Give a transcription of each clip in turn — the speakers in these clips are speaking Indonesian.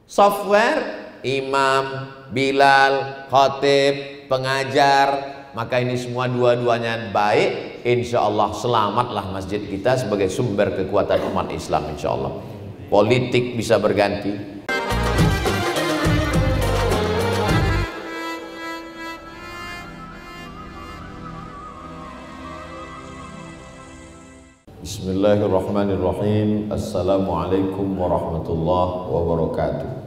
Software, imam, bilal, khatib, pengajar. Maka ini semua dua-duanya baik. Insya Allah selamatlah masjid kita sebagai sumber kekuatan umat Islam. Insya Allah politik bisa berganti. Bismillahirrahmanirrahim. Assalamualaikum warahmatullahi wabarakatuh.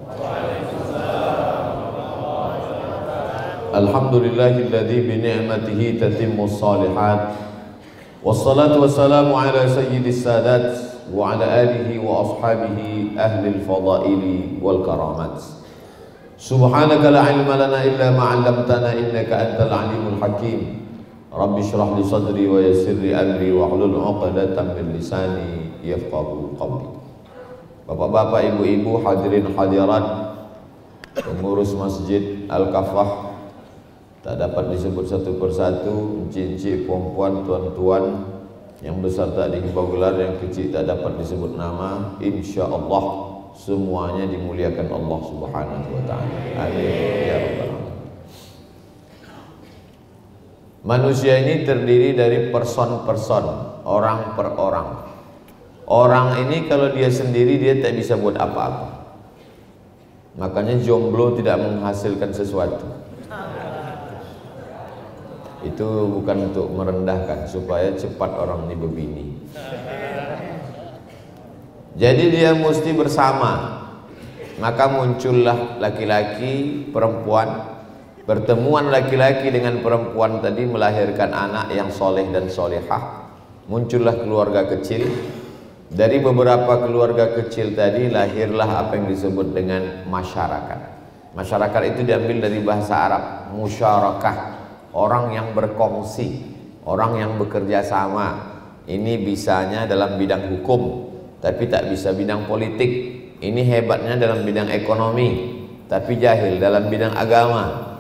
Alhamdulillahilladzi bi ni'matihi tatimmus shalihat. Wassalatu wassalamu ala sayyidis sadat wa ala alihi wa ashabihi ahlil fadaili wal karamat. Subhanaka la ilma lana illa ma 'allamtana innaka antal alimul hakim. Rabbi shrah li sadri wa yassir li amri wa hlul 'uqdatam min lisani yafqahu qawli. Bapak-bapak, ibu-ibu, hadirin hadirat, pengurus Masjid Al-Kafah, tak dapat disebut satu persatu, encik-encik, puan-puan, tuan-tuan, yang besar tak dihimbau gelar, yang kecil tak dapat disebut nama. Insya Allah semuanya dimuliakan Allah Subhanahu wa ta'ala. Amin ya rabbal alamin. Manusia ini terdiri dari person-person, orang per orang. Orang ini kalau dia sendiri dia tak bisa buat apa-apa. Makanya jomblo tidak menghasilkan sesuatu. Itu bukan untuk merendahkan, supaya cepat orang ini berbini. Jadi dia mesti bersama. Maka muncullah laki-laki, perempuan. Pertemuan laki-laki dengan perempuan tadi melahirkan anak yang soleh dan solehah. Muncullah keluarga kecil. Dari beberapa keluarga kecil tadi lahirlah apa yang disebut dengan masyarakat. Masyarakat itu diambil dari bahasa Arab, musyarakah, orang yang berkongsi, orang yang bekerja sama. Ini bisanya dalam bidang hukum, tapi tak bisa bidang politik. Ini hebatnya dalam bidang ekonomi, tapi jahil dalam bidang agama.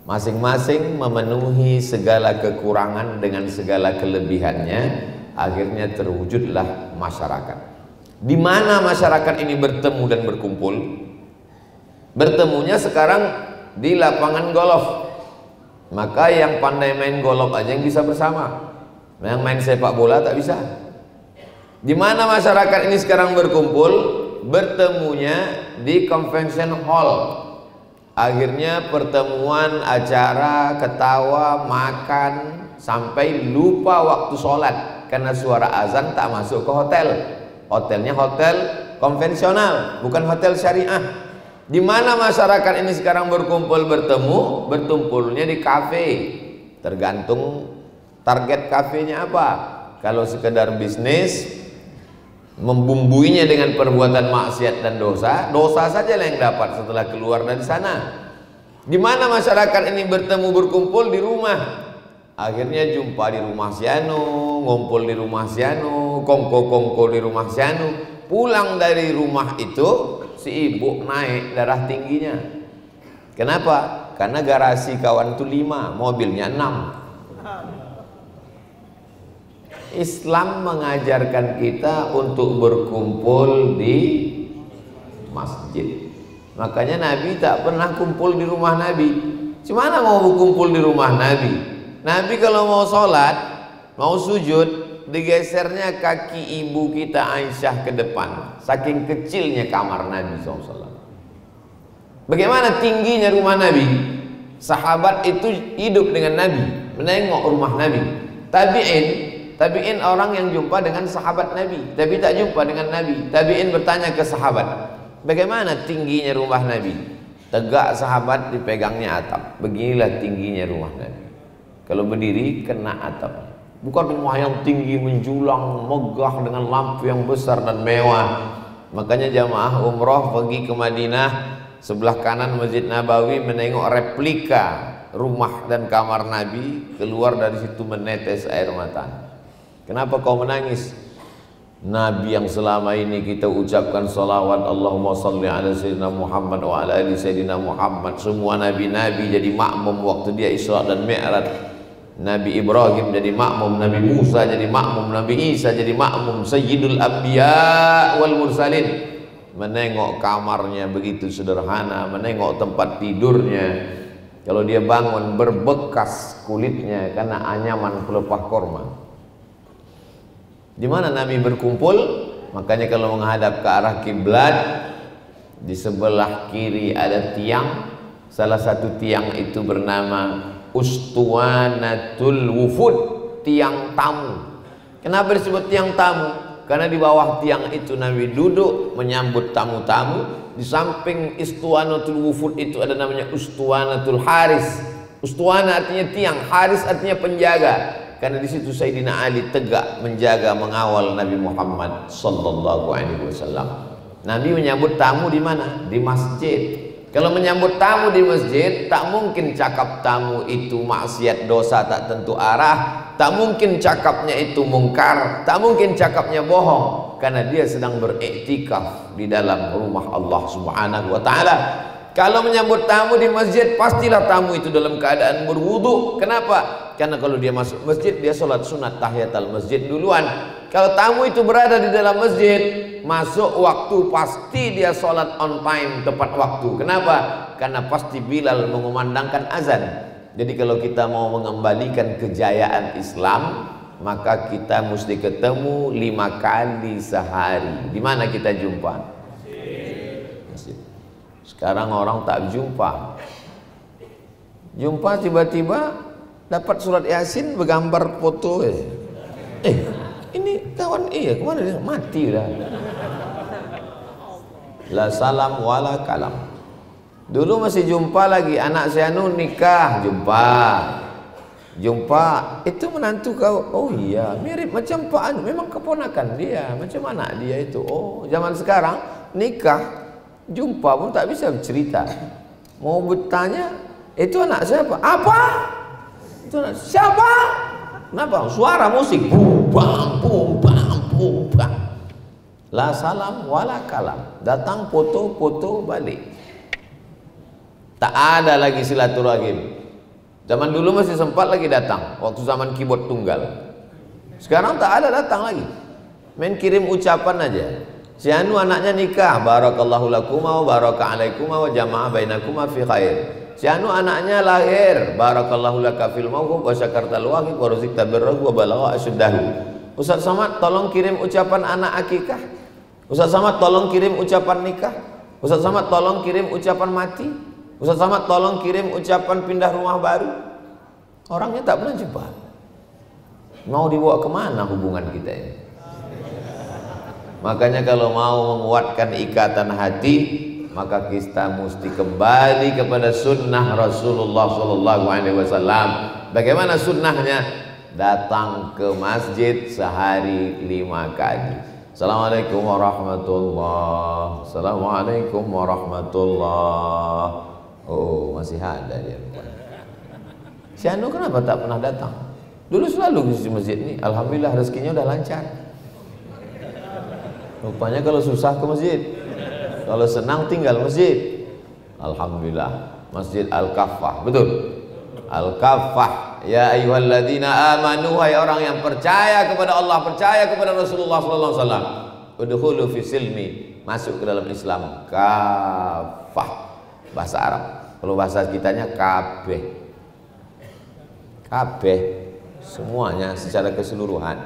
Masing-masing memenuhi segala kekurangan dengan segala kelebihannya. Akhirnya terwujudlah masyarakat. Di mana masyarakat ini bertemu dan berkumpul? Bertemunya sekarang di lapangan golf. Maka yang pandai main golf aja yang bisa bersama. Yang main sepak bola tak bisa. Di mana masyarakat ini sekarang berkumpul? Bertemunya di convention hall. Akhirnya pertemuan, acara, ketawa, makan, sampai lupa waktu sholat. Karena suara azan tak masuk ke hotel. Hotelnya hotel konvensional, bukan hotel syariah. Di mana masyarakat ini sekarang berkumpul bertemu? Bertumpulnya di kafe. Tergantung target kafenya apa. Kalau sekedar bisnis, membumbuinya dengan perbuatan maksiat dan dosa, dosa saja yang dapat setelah keluar dari sana. Di mana masyarakat ini bertemu berkumpul? Di rumah. Akhirnya jumpa di rumah si anu, ngumpul di rumah si anu, kongko-kongko di rumah si anu. Pulang dari rumah itu si ibu naik darah tingginya. Kenapa? Karena garasi kawan itu 5, mobilnya 6. Islam mengajarkan kita untuk berkumpul di masjid. Makanya Nabi tak pernah kumpul di rumah Nabi. Cuma mau berkumpul di rumah Nabi? Nabi kalau mau sholat, mau sujud, digesernya kaki ibu kita Aisyah ke depan. Saking kecilnya kamar Nabi SAW. Bagaimana tingginya rumah Nabi? Sahabat itu hidup dengan Nabi, menengok rumah Nabi. Tabi'in orang yang jumpa dengan sahabat Nabi, tapi tak jumpa dengan Nabi. Tabi'in bertanya ke sahabat, bagaimana tingginya rumah Nabi? Tegak sahabat, dipegangnya atap. Beginilah tingginya rumah Nabi. Kalau berdiri kena atap. Bukan rumah yang tinggi menjulang, megah dengan lampu yang besar dan mewah. Makanya jamaah umroh pergi ke Madinah, sebelah kanan Masjid Nabawi menengok replika rumah dan kamar Nabi, keluar dari situ menetes air mata. Kenapa kau menangis? Nabi yang selama ini kita ucapkan salawat Allahumma salli ala sayyidina Muhammad wa ala ali sayyidina Muhammad, semua nabi-nabi jadi makmum waktu dia Isra dan Mi'raj. Nabi Ibrahim jadi makmum, Nabi Musa jadi makmum, Nabi Isa jadi makmum, Sayyidul Anbiya wal Mursalin. menengok kamarnya begitu sederhana, menengok tempat tidurnya. Kalau dia bangun berbekas kulitnya karena anyaman pelepah korma. Di mana Nabi berkumpul? Makanya kalau menghadap ke arah kiblat, di sebelah kiri ada tiang. Salah satu tiang itu bernama Ustuwanatul Wufud, tiang tamu. Kenapa disebut tiang tamu? Karena di bawah tiang itu Nabi duduk menyambut tamu-tamu. Di samping Ustuwanatul Wufud itu ada namanya Ustuwanatul Haris. Ustuwana artinya tiang, Haris artinya penjaga. Karena di situ Sayyidina Ali tegak menjaga, mengawal Nabi Muhammad sallallahu alaihi wasallam. Nabi menyambut tamu di mana? Di masjid. Kalau menyambut tamu di masjid, tak mungkin cakap tamu itu maksiat dosa tak tentu arah, tak mungkin cakapnya itu mungkar, tak mungkin cakapnya bohong, karena dia sedang beriktikaf di dalam rumah Allah Subhanahu wa taala. Kalau menyambut tamu di masjid, pastilah tamu itu dalam keadaan berwudu. Kenapa? Karena kalau dia masuk masjid, dia sholat sunat tahiyatul masjid duluan. Kalau tamu itu berada di dalam masjid, masuk waktu pasti dia sholat on time, tepat waktu. Kenapa? Karena pasti Bilal mengumandangkan azan. Jadi kalau kita mau mengembalikan kejayaan Islam, maka kita mesti ketemu 5 kali sehari. Di mana kita jumpa? Masjid. Sekarang orang tak jumpa. Jumpa tiba-tiba dapat surat Yasin bergambar foto. Ini kawan kemana dia? Mati dah. La salam wala kalam. Dulu masih jumpa lagi, anak saya nikah, jumpa itu menantu kau. Oh iya, mirip macam Pak Anu, memang keponakan dia, macam anak dia itu. Oh, zaman sekarang nikah, jumpa pun tak bisa bercerita. Mau bertanya, itu anak siapa? Apa? Itu anak siapa? Kenapa? Suara musik, bang, bang. La salam wala kalam. Datang foto balik. Tak ada lagi silaturahim. Zaman dulu masih sempat lagi datang, waktu zaman keyboard tunggal. Sekarang tak ada datang lagi. Main kirim ucapan aja. Si anu anaknya nikah, barakallahu lakuma wa baraka alaikuma wa jama'a bainakuma fi khair. Si anu anaknya lahir, barakallahu laka fil mawhub wa syakartal wahid wa razaqta birrahu wa balagha asyuddahu. Ustaz Samad tolong kirim ucapan anak akikah. Ustaz Samad tolong kirim ucapan nikah. Ustaz Samad tolong kirim ucapan mati. Ustaz Samad tolong kirim ucapan pindah rumah baru. Orangnya tak pernah jumpa. Mau dibawa kemana hubungan kita ini? Makanya kalau mau menguatkan ikatan hati, maka kita mesti kembali kepada sunnah Rasulullah SAW. Bagaimana sunnahnya? Datang ke masjid sehari 5 kali. Assalamualaikum warahmatullahi. Assalamualaikum warahmatullahi. Oh, masih ada dia. Si anu kenapa tak pernah datang? Dulu selalu di masjid ini. Alhamdulillah rezekinya udah lancar. Rupanya kalau susah ke masjid, kalau senang tinggal masjid. Alhamdulillah. Masjid Al-Kaffah, betul. Al-Kaffah. Ya ayyuhalladzina amanu, hai orang yang percaya kepada Allah, percaya kepada Rasulullah sallallahu alaihi wasallam. Udkhulu fi silmi, masuk ke dalam Islam. Kaffah. Bahasa Arab. Kalau bahasa kitanya kabeh. Kabeh. Semuanya secara keseluruhan.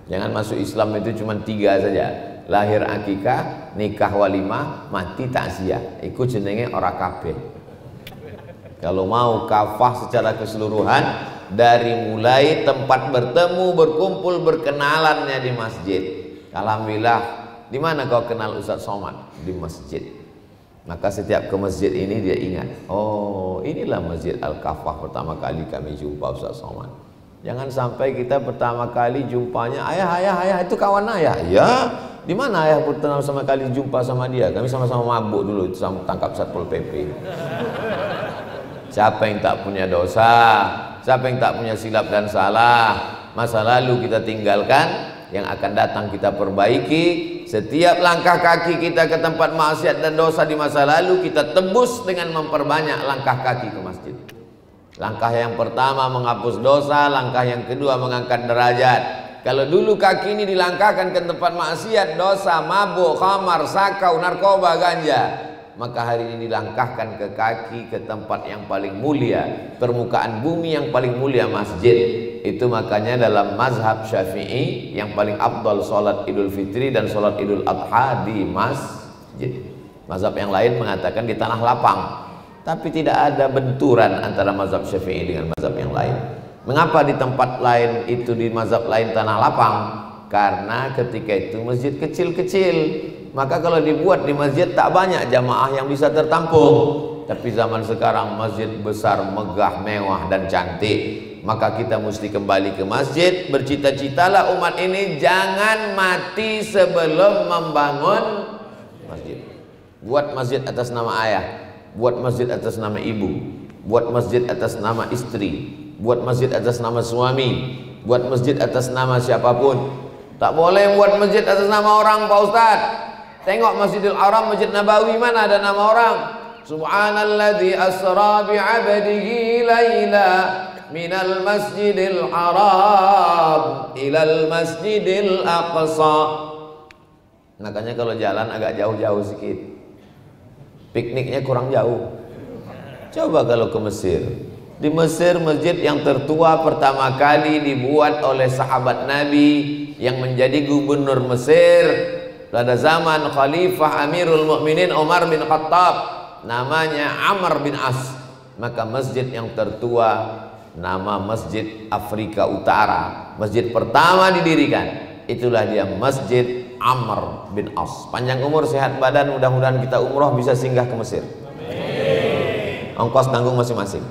Jangan masuk Islam itu cuma 3 saja. Lahir akikah, nikah walimah, mati takziah. Ikut jenenge ora kabeh. Kalau mau kafah secara keseluruhan, dari mulai tempat bertemu, berkumpul, berkenalannya di masjid. Alhamdulillah. Di mana kau kenal Ustaz Somad? Di masjid. Maka setiap ke masjid ini dia ingat, oh inilah Masjid Al-Kafah pertama kali kami jumpa Ustaz Somad. Jangan sampai kita pertama kali jumpanya, ayah itu kawan ayah. Ya, di mana ayah pertama kali jumpa sama dia? Kami sama-sama mabuk dulu, sama tangkap Satpol PP. Siapa yang tak punya dosa? Siapa yang tak punya silap dan salah? Masa lalu kita tinggalkan, yang akan datang kita perbaiki. Setiap langkah kaki kita ke tempat maksiat dan dosa di masa lalu, kita tebus dengan memperbanyak langkah kaki ke masjid. Langkah yang pertama menghapus dosa, langkah yang kedua mengangkat derajat. Kalau dulu kaki ini dilangkahkan ke tempat maksiat, dosa, mabuk, khamar, sakau, narkoba, ganja, maka hari ini dilangkahkan ke kaki, ke tempat yang paling mulia, permukaan bumi yang paling mulia, masjid. Itu makanya dalam mazhab Syafi'i yang paling afdal sholat Idul Fitri dan sholat Idul Adha di masjid. Mazhab yang lain mengatakan di tanah lapang, tapi tidak ada benturan antara mazhab Syafi'i dengan mazhab yang lain. Mengapa di tempat lain itu, di mazhab lain tanah lapang? Karena ketika itu masjid kecil-kecil, maka kalau dibuat di masjid tak banyak jamaah yang bisa tertampung. Tapi zaman sekarang masjid besar, megah, mewah dan cantik, maka kita mesti kembali ke masjid. Bercita-citalah umat ini jangan mati sebelum membangun masjid. Buat masjid atas nama ayah, buat masjid atas nama ibu, buat masjid atas nama istri, buat masjid atas nama suami, buat masjid atas nama siapapun. Tak boleh buat masjid atas nama orang, Pak Ustadz. Tengok Masjidil Haram, Masjid Nabawi, mana ada nama orang? Subhanalladzi asra bi'abdihi laila minal masjidil haram ilal masjidil aqsa. Makanya kalau jalan agak jauh-jauh sedikit, pikniknya kurang jauh. Coba kalau ke Mesir. Di Mesir, masjid yang tertua pertama kali dibuat oleh sahabat Nabi yang menjadi gubernur Mesir pada zaman Khalifah Amirul Mukminin Umar bin Khattab, namanya Amr bin As. Maka masjid yang tertua nama Masjid Afrika Utara, masjid pertama didirikan, itulah dia Masjid Amr bin As. Panjang umur, sehat badan, mudah-mudahan kita umroh bisa singgah ke Mesir. Ongkos tanggung masing-masing.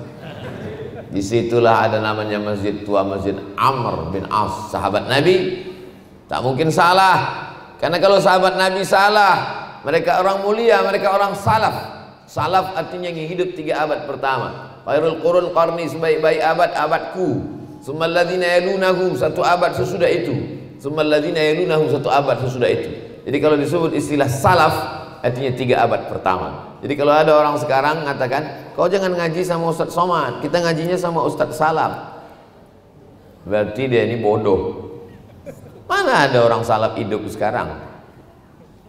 Disitulah ada namanya masjid tua, Masjid Amr bin As, sahabat Nabi. Tak mungkin salah, karena kalau sahabat Nabi salah, mereka orang mulia, mereka orang salaf. Salaf artinya yang hidup 3 abad pertama. Khairul qurun qarni, sebaik-baik abad abadku. Tsummal ladzina yalunahum, 1 abad sesudah itu. Tsummal ladzina yalunahum, 1 abad sesudah itu. Jadi kalau disebut istilah salaf artinya 3 abad pertama. Jadi kalau ada orang sekarang mengatakan, kau jangan ngaji sama Ustadz Somad, kita ngajinya sama Ustadz Salaf, berarti dia ini bodoh. Mana ada orang salaf hidup sekarang?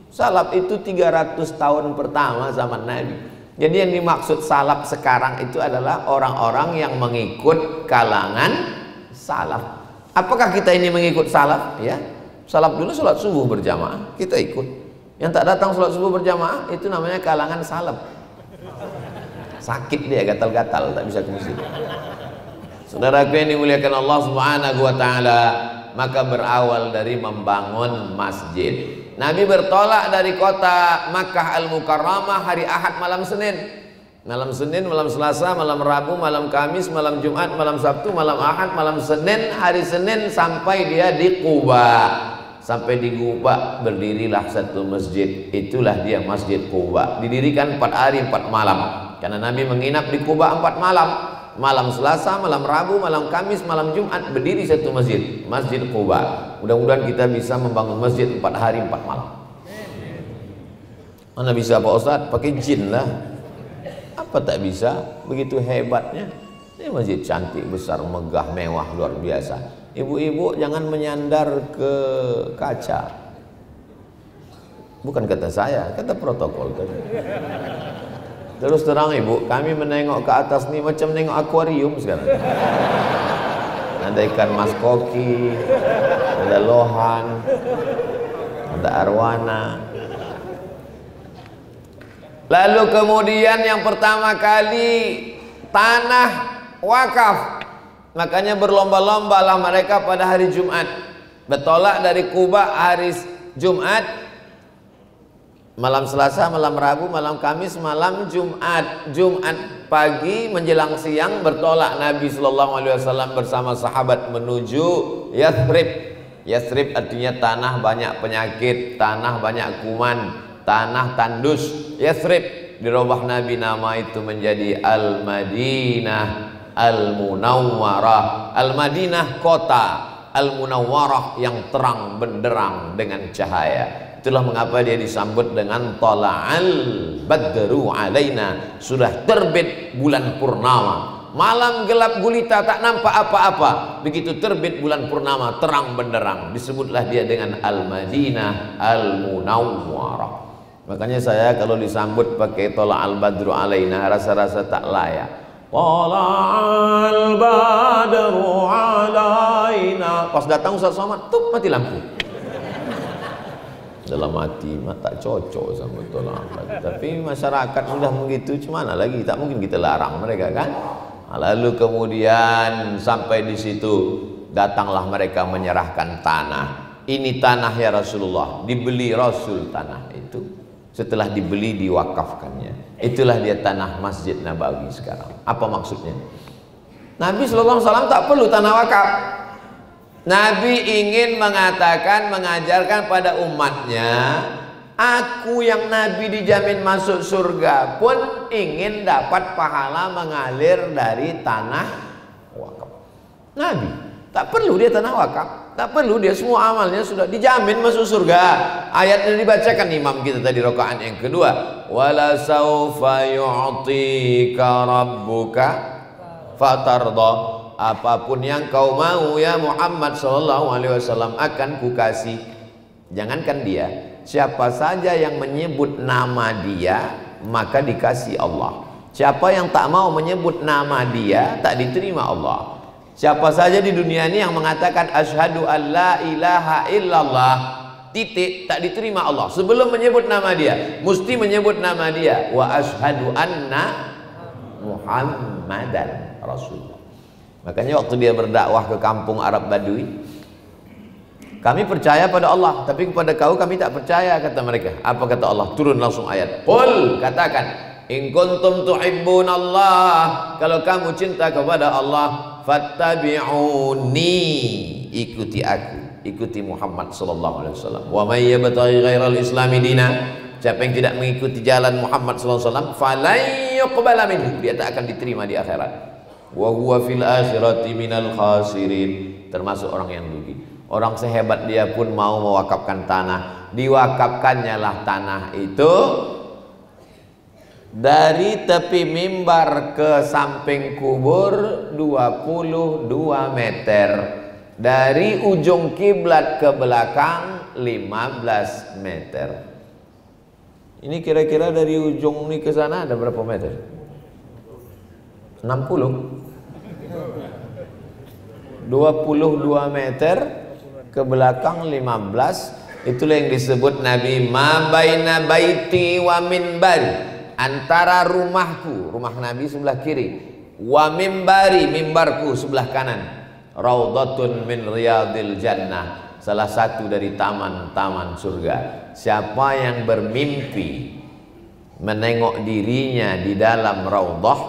Salaf itu 300 tahun pertama zaman Nabi. Jadi yang dimaksud salaf sekarang itu adalah orang-orang yang mengikut kalangan salaf. Apakah kita ini mengikut salaf? Ya, salaf dulu sholat subuh berjamaah, kita ikut. Yang tak datang sholat subuh berjamaah itu namanya kalangan salaf. Sakit dia, gatal-gatal, tak bisa ke masjid. Saudaraku yang dimuliakan Allah Subhanahu wa taala, maka berawal dari membangun masjid. Nabi bertolak dari kota Makkah Al-Mukarramah hari Ahad malam Senin. Malam Senin, malam Selasa, malam Rabu, malam Kamis, malam Jumat, malam Sabtu, malam Ahad, malam Senin, hari Senin sampai dia di Quba. Sampai di Quba berdirilah satu masjid. Itulah dia Masjid Quba. Didirikan 4 hari 4 malam. Karena Nabi menginap di Quba 4 malam. Malam Selasa, malam Rabu, malam Kamis, malam Jumat berdiri satu masjid, Masjid Quba. Mudah-mudahan kita bisa membangun masjid 4 hari 4 malam. Mana bisa Pak Ustadz? Pakai jin lah. Apa tak bisa? Begitu hebatnya. Ini masjid cantik, besar, megah, mewah, luar biasa. Ibu-ibu jangan menyandar ke kaca. Bukan kata saya, kata protokol tadi. Terus terang ibu, kami menengok ke atas nih macam nengok akuarium sekarang. Ada ikan mas koki, ada lohan, ada arwana. Lalu kemudian yang pertama kali tanah wakaf. Makanya berlomba-lombalah mereka pada hari Jumat. Bertolak dari Quba hari Jumat, malam Selasa, malam Rabu, malam Kamis, malam Jumat. Jumat pagi menjelang siang bertolak Nabi SAW bersama sahabat menuju Yathrib. Yathrib artinya tanah banyak penyakit, tanah banyak kuman, tanah tandus. Yathrib dirubah Nabi nama itu menjadi Al-Madinah Al-Munawwarah. Al-Madinah kota, Al-Munawwarah yang terang benderang dengan cahaya. Itulah mengapa dia disambut dengan Tala'al Badru alaina, sudah terbit bulan purnama. Malam gelap gulita, tak nampak apa-apa. Begitu terbit bulan purnama, terang benderang. Disebutlah dia dengan Al-Madinah Al-Munawwarah. Makanya saya kalau disambut pakai Tola'al Badru Alaina, rasa-rasa tak layak. Tola'al Badru Alaina. Pas datang Ustaz Somad, tuh mati lampu. Dalam hati tak cocok sama Tola'al Badru. Tapi masyarakat sudah begitu, cemana lagi? Tak mungkin kita larang mereka kan. Lalu kemudian sampai di situ datanglah mereka menyerahkan tanah. Ini tanah ya Rasulullah, dibeli Rasul tanah itu. Setelah dibeli diwakafkannya. Itulah dia tanah Masjid Nabawi sekarang. Apa maksudnya? Nabi sallallahu alaihi wasallam tak perlu tanah wakaf. Nabi ingin mengatakan, mengajarkan pada umatnya, aku yang Nabi dijamin masuk surga pun ingin dapat pahala mengalir dari tanah wakaf. Nabi tak perlu dia tanah wakaf, tak perlu dia, semua amalnya sudah dijamin masuk surga. Ayatnya dibacakan imam kita tadi rakaat yang kedua. Wala saufa yu'tika rabbuka fatarda. Apapun yang kau mau ya Muhammad sallallahu alaihi wasallam akan kukasih. Jangankan dia, siapa saja yang menyebut nama dia maka dikasih Allah. Siapa yang tak mau menyebut nama dia tak diterima Allah. Siapa saja di dunia ini yang mengatakan asyhadu an la ilaha illallah titik, tak diterima Allah. Sebelum menyebut nama dia mesti menyebut nama dia, wa asyhadu anna Muhammadan Rasulullah. Makanya waktu dia berdakwah ke kampung Arab Badui, kami percaya pada Allah, tapi kepada kau kami tak percaya, kata mereka. Apa kata Allah? Turun langsung ayat. Qul, katakan, in kuntum tuhibbunallah, kalau kamu cinta kepada Allah, fattabi'uni, ikuti aku, ikuti Muhammad sallallahu alaihi wasallam. Wa may yabtaghi ghairal islami dina, siapa yang tidak mengikuti jalan Muhammad sallallahu alaihi wasallam, falan yuqbala minhu, dia tak akan diterima di akhirat. Wa huwa fil akhirati minal khasirin, termasuk orang yang rugi. Orang sehebat dia pun mau mewakafkan tanah, diwakafkannya lah tanah itu dari tepi mimbar ke samping kubur 22 meter, dari ujung kiblat ke belakang 15 meter. Ini kira-kira dari ujung ini ke sana ada berapa meter? 60. 22 meter ke belakang 15. Itulah yang disebut Nabi ma baina baiti wa minbari, antara rumahku, rumah Nabi sebelah kiri, wa minbari, mimbarku sebelah kanan, raudhatun min riyadil jannah, salah satu dari taman-taman surga. Siapa yang bermimpi menengok dirinya di dalam raudhah,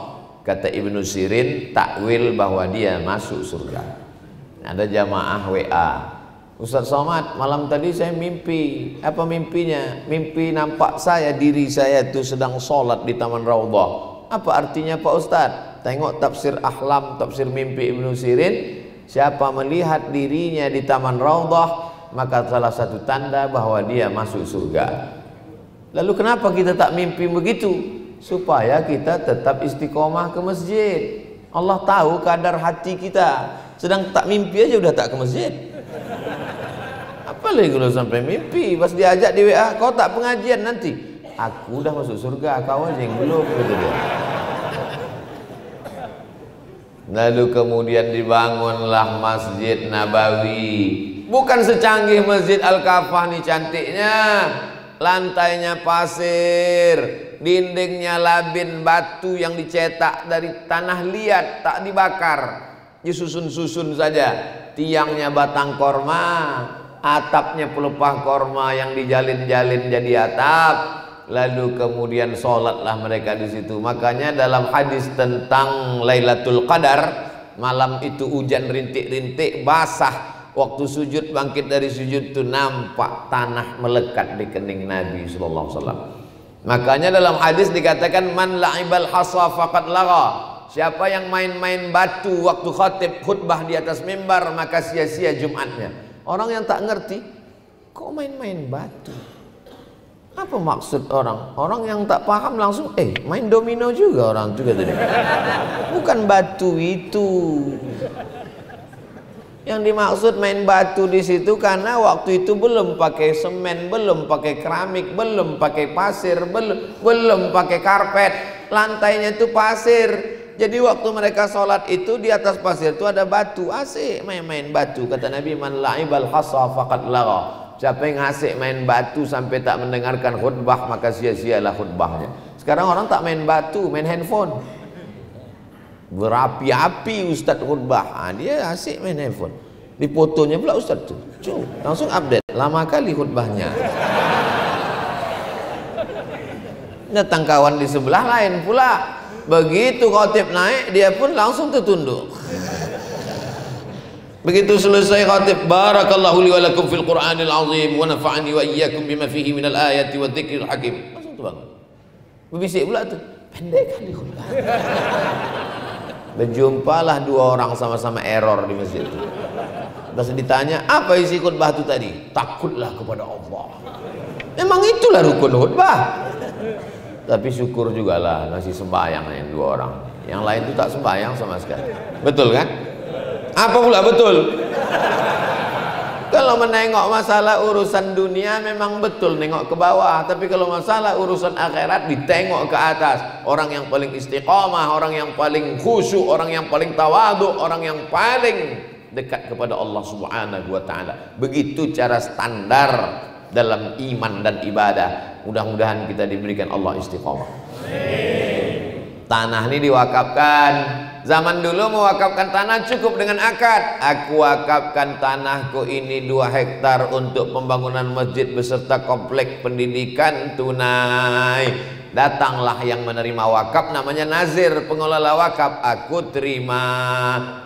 kata Ibnu Sirin, takwil bahwa dia masuk surga. Ada jamaah WA, Ustaz Somad, malam tadi saya mimpi. Apa mimpinya? Mimpi nampak saya, diri saya itu sedang sholat di taman raudhah. Apa artinya Pak Ustaz? Tengok tafsir Ahlam, tafsir mimpi Ibnu Sirin. Siapa melihat dirinya di taman raudhah, maka salah satu tanda bahwa dia masuk surga. Lalu kenapa kita tak mimpi begitu? Supaya kita tetap istiqomah ke masjid. Allah tahu kadar hati kita. Sedang tak mimpi aja udah tak ke masjid. Apalagi kalau sampai mimpi, pas diajak di WA, kau tak pengajian nanti. Aku udah masuk surga, kau aja yang belum, gitu dia. Lalu kemudian dibangunlah Masjid Nabawi. Bukan secanggih Masjid Al-Kafah nih cantiknya. Lantainya pasir, dindingnya labin batu yang dicetak dari tanah liat, tak dibakar, disusun-susun saja. Tiangnya batang korma, atapnya pelepah korma yang dijalin-jalin jadi atap. Lalu kemudian sholatlah mereka di situ. Makanya dalam hadis tentang Lailatul Qadar, malam itu hujan rintik-rintik, basah. Waktu sujud, bangkit dari sujud itu nampak tanah melekat di kening Nabi sallallahu alaihi wasallam. Makanya dalam hadis dikatakan man la'ibal hasa faqad lagha. Siapa yang main-main batu waktu khutbah di atas mimbar, maka sia-sia Jumatnya. Orang yang tak ngerti, kok main-main batu? Apa maksud orang? Orang yang tak paham langsung, main domino juga orang juga tadi. Bukan batu itu. Yang dimaksud main batu di situ karena waktu itu belum pakai semen, belum pakai keramik, belum pakai pasir, belum pakai karpet. Lantainya itu pasir. Jadi waktu mereka sholat itu di atas pasir itu ada batu. Asik main-main batu. Kata Nabi, man la'ibal khassa faqad lagha. Siapa yang asik main batu sampai tak mendengarkan khutbah, maka sia-sialah khutbahnya. Sekarang orang tak main batu, main handphone. Berapi-api Ustaz khutbah. Dia asik main handphone. Di fotonya pula Ustaz tuh. Langsung update. Lama kali khutbahnya. Datang kawan di sebelah lain pula. Begitu khatib naik, dia pun langsung tertunduk. Begitu selesai khatib, barakallahu li wa lakum fil Qur'anil azim wa nafa'ani wa iyyakum bima fihi minal ayati wa dzikril hakim. Langsung tuh bangun. Berbisik pula tuh. Pendek kali khutbah. Berjumpalah dua orang sama-sama error di masjid itu. Terus ditanya, apa isi khutbah itu tadi? Takutlah kepada Allah. Memang itulah rukun khutbah. Tapi syukur jugalah ngasih sembahyang yang dua orang. Yang lain itu tak sembahyang sama sekali. Betul kan? Apa pula betul? Kalau menengok masalah urusan dunia memang betul nengok ke bawah, tapi kalau masalah urusan akhirat ditengok ke atas. Orang yang paling istiqamah, orang yang paling khusyuk, orang yang paling tawadhu, orang yang paling dekat kepada Allah Subhanahu wa taala. Begitu cara standar dalam iman dan ibadah. Mudah-mudahan kita diberikan Allah istiqamah. Tanah ini diwakafkan. Zaman dulu mewakafkan tanah cukup dengan akad. Aku wakafkan tanahku ini 2 hektar untuk pembangunan masjid beserta komplek pendidikan tunai. Datanglah yang menerima wakaf, namanya nazir, pengelola wakaf. Aku terima,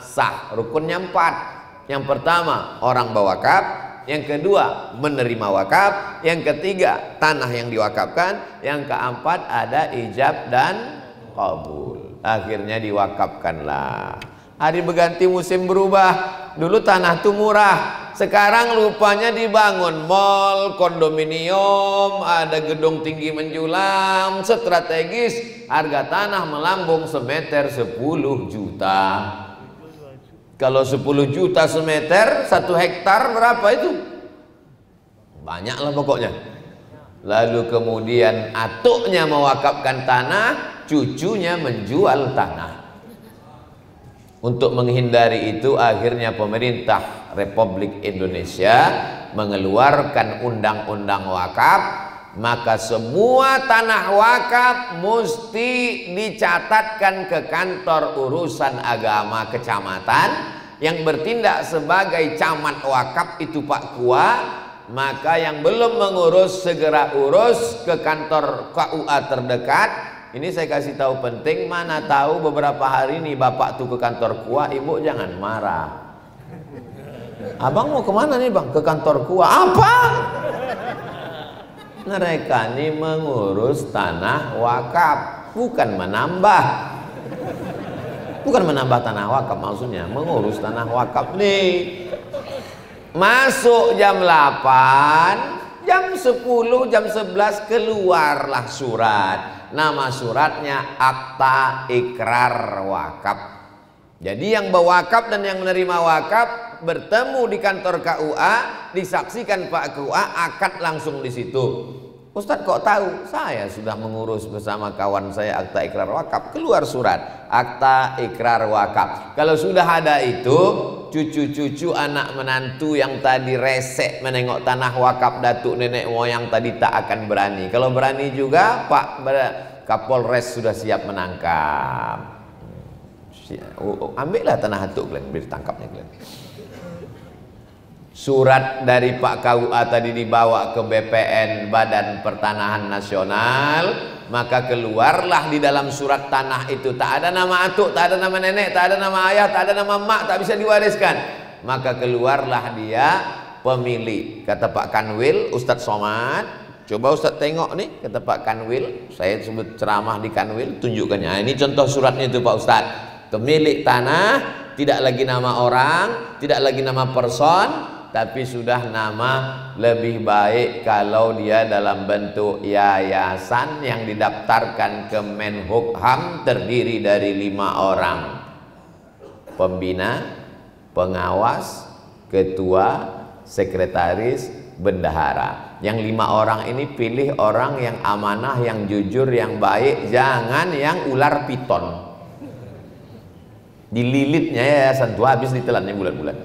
sah. Rukunnya 4. Yang pertama orang berwakaf, yang kedua menerima wakaf, yang ketiga tanah yang diwakafkan, yang keempat ada ijab dan kabul. Akhirnya diwakafkanlah. Hari berganti musim berubah. Dulu tanah itu murah, sekarang rupanya dibangun mall, kondominium, ada gedung tinggi menjulang, strategis. Harga tanah melambung semeter 10 juta. Kalau 10 juta semeter, 1 hektar berapa itu? Banyak lah pokoknya. Lalu kemudian atuknya mewakafkan tanah, cucunya menjual tanah. Untuk menghindari itu akhirnya pemerintah Republik Indonesia mengeluarkan undang-undang wakaf. Maka semua tanah wakaf mesti dicatatkan ke kantor urusan agama kecamatan. Yang bertindak sebagai camat wakaf itu Pak Kua. Maka yang belum mengurus segera urus ke kantor KUA terdekat. Ini saya kasih tahu penting, mana tahu beberapa hari ini bapak tuh ke kantor KUA, ibu jangan marah. Abang mau kemana nih bang? Ke kantor KUA. Apa? Mereka ini mengurus tanah wakaf, bukan menambah. Bukan menambah tanah wakaf maksudnya, mengurus tanah wakaf nih. Masuk jam 8, jam 10, jam 11 keluarlah surat. Nama suratnya Akta Ikrar Wakaf. Jadi yang berwakaf dan yang menerima wakaf bertemu di kantor KUA, disaksikan Pak KUA, akad langsung di situ. Ustadz kok tahu? Saya sudah mengurus bersama kawan saya Akta Ikrar Wakaf. Keluar surat Akta Ikrar Wakaf. Kalau sudah ada itu, cucu-cucu anak menantu yang tadi resek menengok tanah wakaf datuk nenek moyang tadi tak akan berani. Kalau berani juga Pak Kapolres sudah siap menangkap. Ambillah tanah datuk kalian, biar tangkapnya kalian. Surat dari Pak KUA tadi dibawa ke BPN, Badan Pertanahan Nasional. Maka keluarlah di dalam surat tanah itu, tak ada nama atuk, tak ada nama nenek, tak ada nama ayah, tak ada nama mak, tak bisa diwariskan. Maka keluarlah dia pemilik. Kata Pak Kanwil, Ustadz Somad, coba Ustadz tengok nih, kata Pak Kanwil, saya sebut ceramah di Kanwil, tunjukkannya. Nah, ini contoh suratnya itu Pak Ustadz. Pemilik tanah, tidak lagi nama orang, tidak lagi nama person, tapi sudah nama lebih baik kalau dia dalam bentuk yayasan yang didaftarkan ke Menkumham, terdiri dari 5 orang: pembina, pengawas, ketua, sekretaris, bendahara. Yang 5 orang ini pilih orang yang amanah, yang jujur, yang baik, jangan yang ular piton. Dililitnya yayasan itu habis ditelannya bulan-bulan.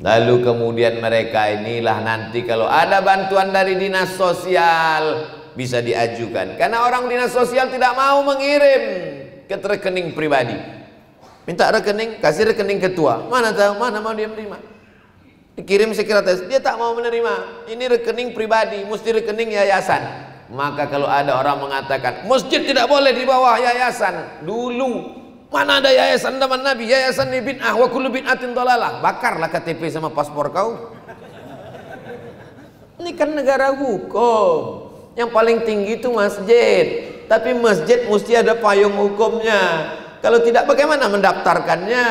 Lalu kemudian mereka inilah nanti kalau ada bantuan dari dinas sosial bisa diajukan, karena orang dinas sosial tidak mau mengirim ke rekening pribadi. Minta rekening, kasih rekening ketua, mana tahu, mana mau dia menerima. Dikirim sekretaris, dia tak mau menerima. Ini rekening pribadi, mesti rekening yayasan. Maka kalau ada orang mengatakan masjid tidak boleh di bawah yayasan, dulu mana ada yayasan zaman Nabi? Yayasan ni bid'ah wa kullu bid'atin dhalalah. Bakarlah KTP sama paspor kau. Ini kan negara hukum. Yang paling tinggi itu masjid. Tapi masjid mesti ada payung hukumnya. Kalau tidak, bagaimana mendaftarkannya?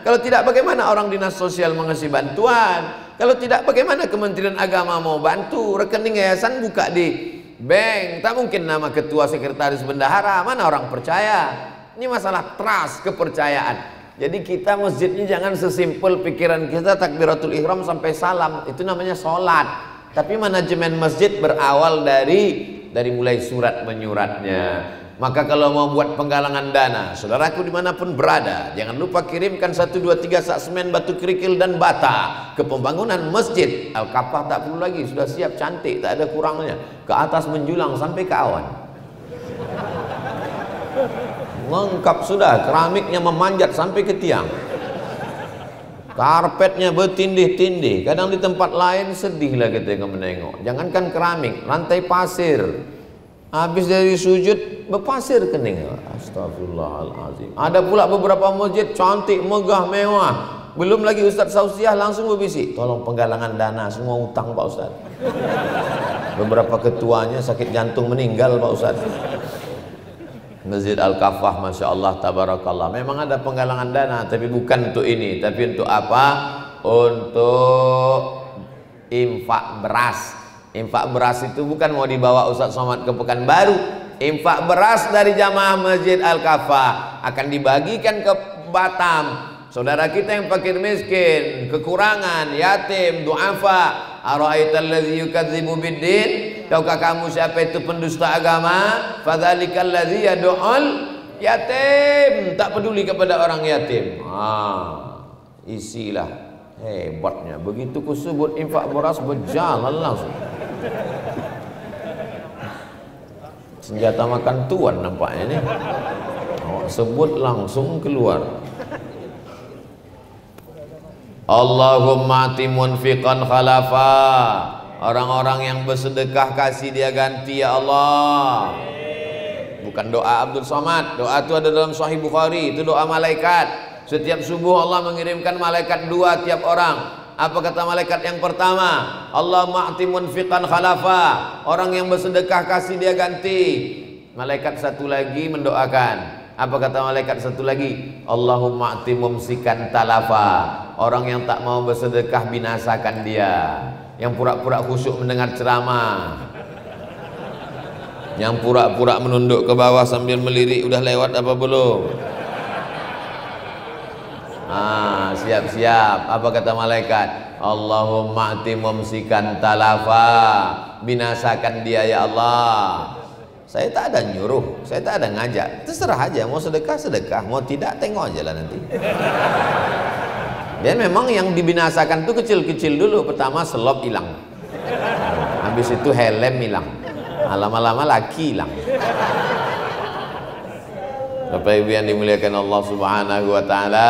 Kalau tidak, bagaimana orang dinas sosial mengasih bantuan? Kalau tidak, bagaimana Kementerian Agama mau bantu? Rekening yayasan buka di bank, tak mungkin nama ketua, sekretaris, bendahara. Mana orang percaya? Ini masalah trust, kepercayaan. Jadi kita masjidnya jangan sesimpel pikiran kita takbiratul ihram sampai salam, itu namanya sholat. Tapi manajemen masjid berawal dari mulai surat menyuratnya. Maka kalau mau buat penggalangan dana, saudaraku dimanapun berada, jangan lupa kirimkan 1, 2, 3 sak semen, batu kerikil dan bata ke pembangunan masjid. Al-Kafah tak perlu lagi, sudah siap, cantik, tak ada kurangnya. Ke atas menjulang sampai ke awan. Lengkap sudah, keramiknya memanjat sampai ke tiang, karpetnya bertindih-tindih. Kadang di tempat lain sedihlah kita menengok. Jangankan keramik, lantai pasir. Habis dari sujud berpasir kening. Astagfirullahaladzim. Ada pula beberapa masjid cantik, megah, mewah. Belum lagi Ustaz Sausiah langsung berbisik, tolong penggalangan dana, semua utang Pak Ustaz. Beberapa ketuanya sakit jantung meninggal Pak Ustaz. Masjid Al-Kafah, Masya Allah, Tabarakallah, memang ada penggalangan dana, tapi bukan untuk ini. Tapi untuk apa? Untuk infak beras. Infak beras itu bukan mau dibawa Ustaz Somad ke Pekanbaru. Infak beras dari jamaah Masjid Al-Kafah akan dibagikan ke Batam. Saudara kita yang fakir miskin, kekurangan, yatim, du'afa. Ara'aital ladzi yukadzibu biddin? Tahukah kamu siapa itu pendusta agama? Fadzalikal ladzi yad'ul yatim. Tak peduli kepada orang yatim. Isilah. Hebatnya. Begitu ku sebut infak beras, berjalan langsung. Senjata makan tuan nampaknya ini. Sebut langsung keluar. Allahumma ati munfiqan khalafa. Orang-orang yang bersedekah kasih dia ganti ya Allah. Bukan doa Abdul Somad. Doa itu ada dalam Sahih Bukhari. Itu doa malaikat. Setiap subuh Allah mengirimkan malaikat 2 tiap orang. Apa kata malaikat yang pertama? Allahumma ati munfiqan khalafa. Orang yang bersedekah kasih dia ganti. Malaikat satu lagi mendoakan. Apa kata malaikat satu lagi? Allahumma ati mumsikan talafa. Orang yang tak mau bersedekah binasakan dia. Yang pura-pura khusyuk mendengar ceramah, yang pura-pura menunduk ke bawah sambil melirik, udah lewat apa belum? Siap-siap. Apa kata malaikat? Allahumma ati mumsikan talafa. Binasakan dia ya Allah. Saya tak ada nyuruh, saya tak ada ngajak. Terserah aja, mau sedekah sedekah, mau tidak tengok aja lah nanti. Dan memang yang dibinasakan itu kecil-kecil dulu. Pertama selop hilang, habis itu helm hilang, lama-lama laki hilang. Bapak Ibu yang dimuliakan Allah Subhanahu wa Ta'ala,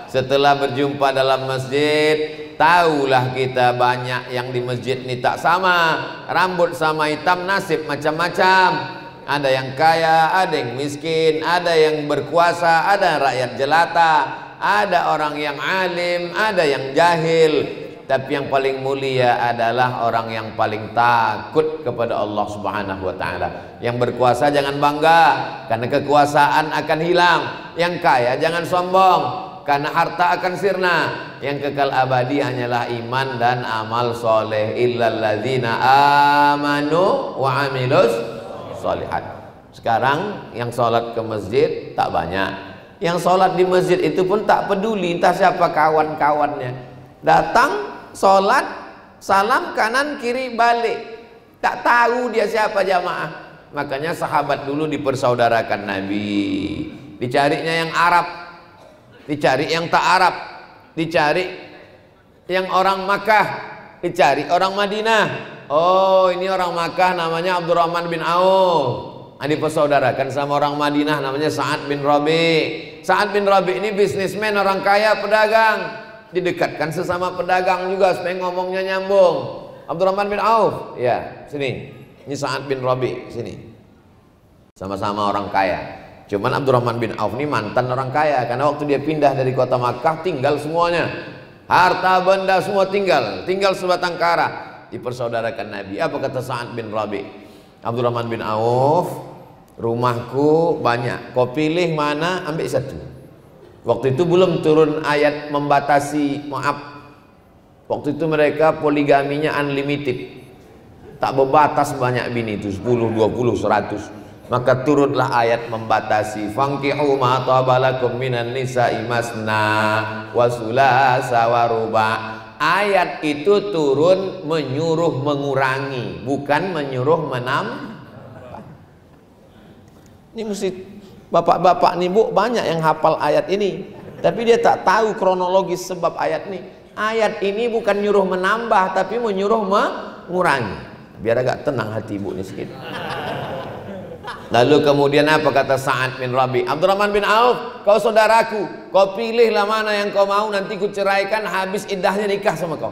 setelah berjumpa dalam masjid, tahulah kita banyak yang di masjid ini tak sama, rambut sama hitam, nasib macam-macam. Ada yang kaya, ada yang miskin, ada yang berkuasa, ada rakyat jelata, ada orang yang alim, ada yang jahil. Tapi yang paling mulia adalah orang yang paling takut kepada Allah Subhanahu wa Ta'ala. Yang berkuasa jangan bangga, karena kekuasaan akan hilang. Yang kaya jangan sombong, karena harta akan sirna. Yang kekal abadi hanyalah iman dan amal soleh. Illalladzina amanu wa amilus solihat. Sekarang yang sholat ke masjid tak banyak. Yang sholat di masjid itu pun tak peduli entah siapa kawan-kawannya. Datang, sholat, salam kanan kiri balik. Tak tahu dia siapa jamaah. Makanya sahabat dulu dipersaudarakan Nabi. Dicarinya yang Arab, dicari yang tak Arab, dicari yang orang Makkah, dicari orang Madinah. Oh, ini orang Makkah namanya Abdurrahman bin Auf. Dipersaudarakan sama orang Madinah namanya Sa'ad bin Rabi. Sa'ad bin Rabi ini bisnismen, orang kaya, pedagang. Didekatkan sesama pedagang juga supaya ngomongnya nyambung. Abdurrahman bin Auf, ya, sini. Ini Sa'ad bin Rabi, sini. Sama-sama orang kaya. Cuman Abdurrahman bin Auf ini mantan orang kaya karena waktu dia pindah dari kota Makkah tinggal semuanya. Harta benda semua tinggal sebatang kara. Dipersaudarakan Nabi. Apa kata Sa'ad bin Rabi? Abdurrahman bin Auf, rumahku banyak, kau pilih mana, ambil satu. Waktu itu belum turun ayat membatasi, maaf, waktu itu mereka poligaminya unlimited, tak berbatas banyak bini itu, 10, 20, 100. Maka turunlah ayat membatasi, fankihu ma tabalakum minan nisa'i masna wa sulasa wa ruba'. Ayat itu turun menyuruh mengurangi, bukan menyuruh menambah. Ini mesti bapak-bapak nih bu, banyak yang hafal ayat ini, tapi dia tak tahu kronologis sebab ayat ini. Ayat ini bukan nyuruh menambah, tapi menyuruh mengurangi. Biar agak tenang hati ibu ini sedikit. Lalu kemudian apa kata Sa'ad bin Rabi? Abdurrahman bin Auf, kau saudaraku, kau pilihlah mana yang kau mau, nanti ku ceraikan, habis iddahnya nikah sama kau.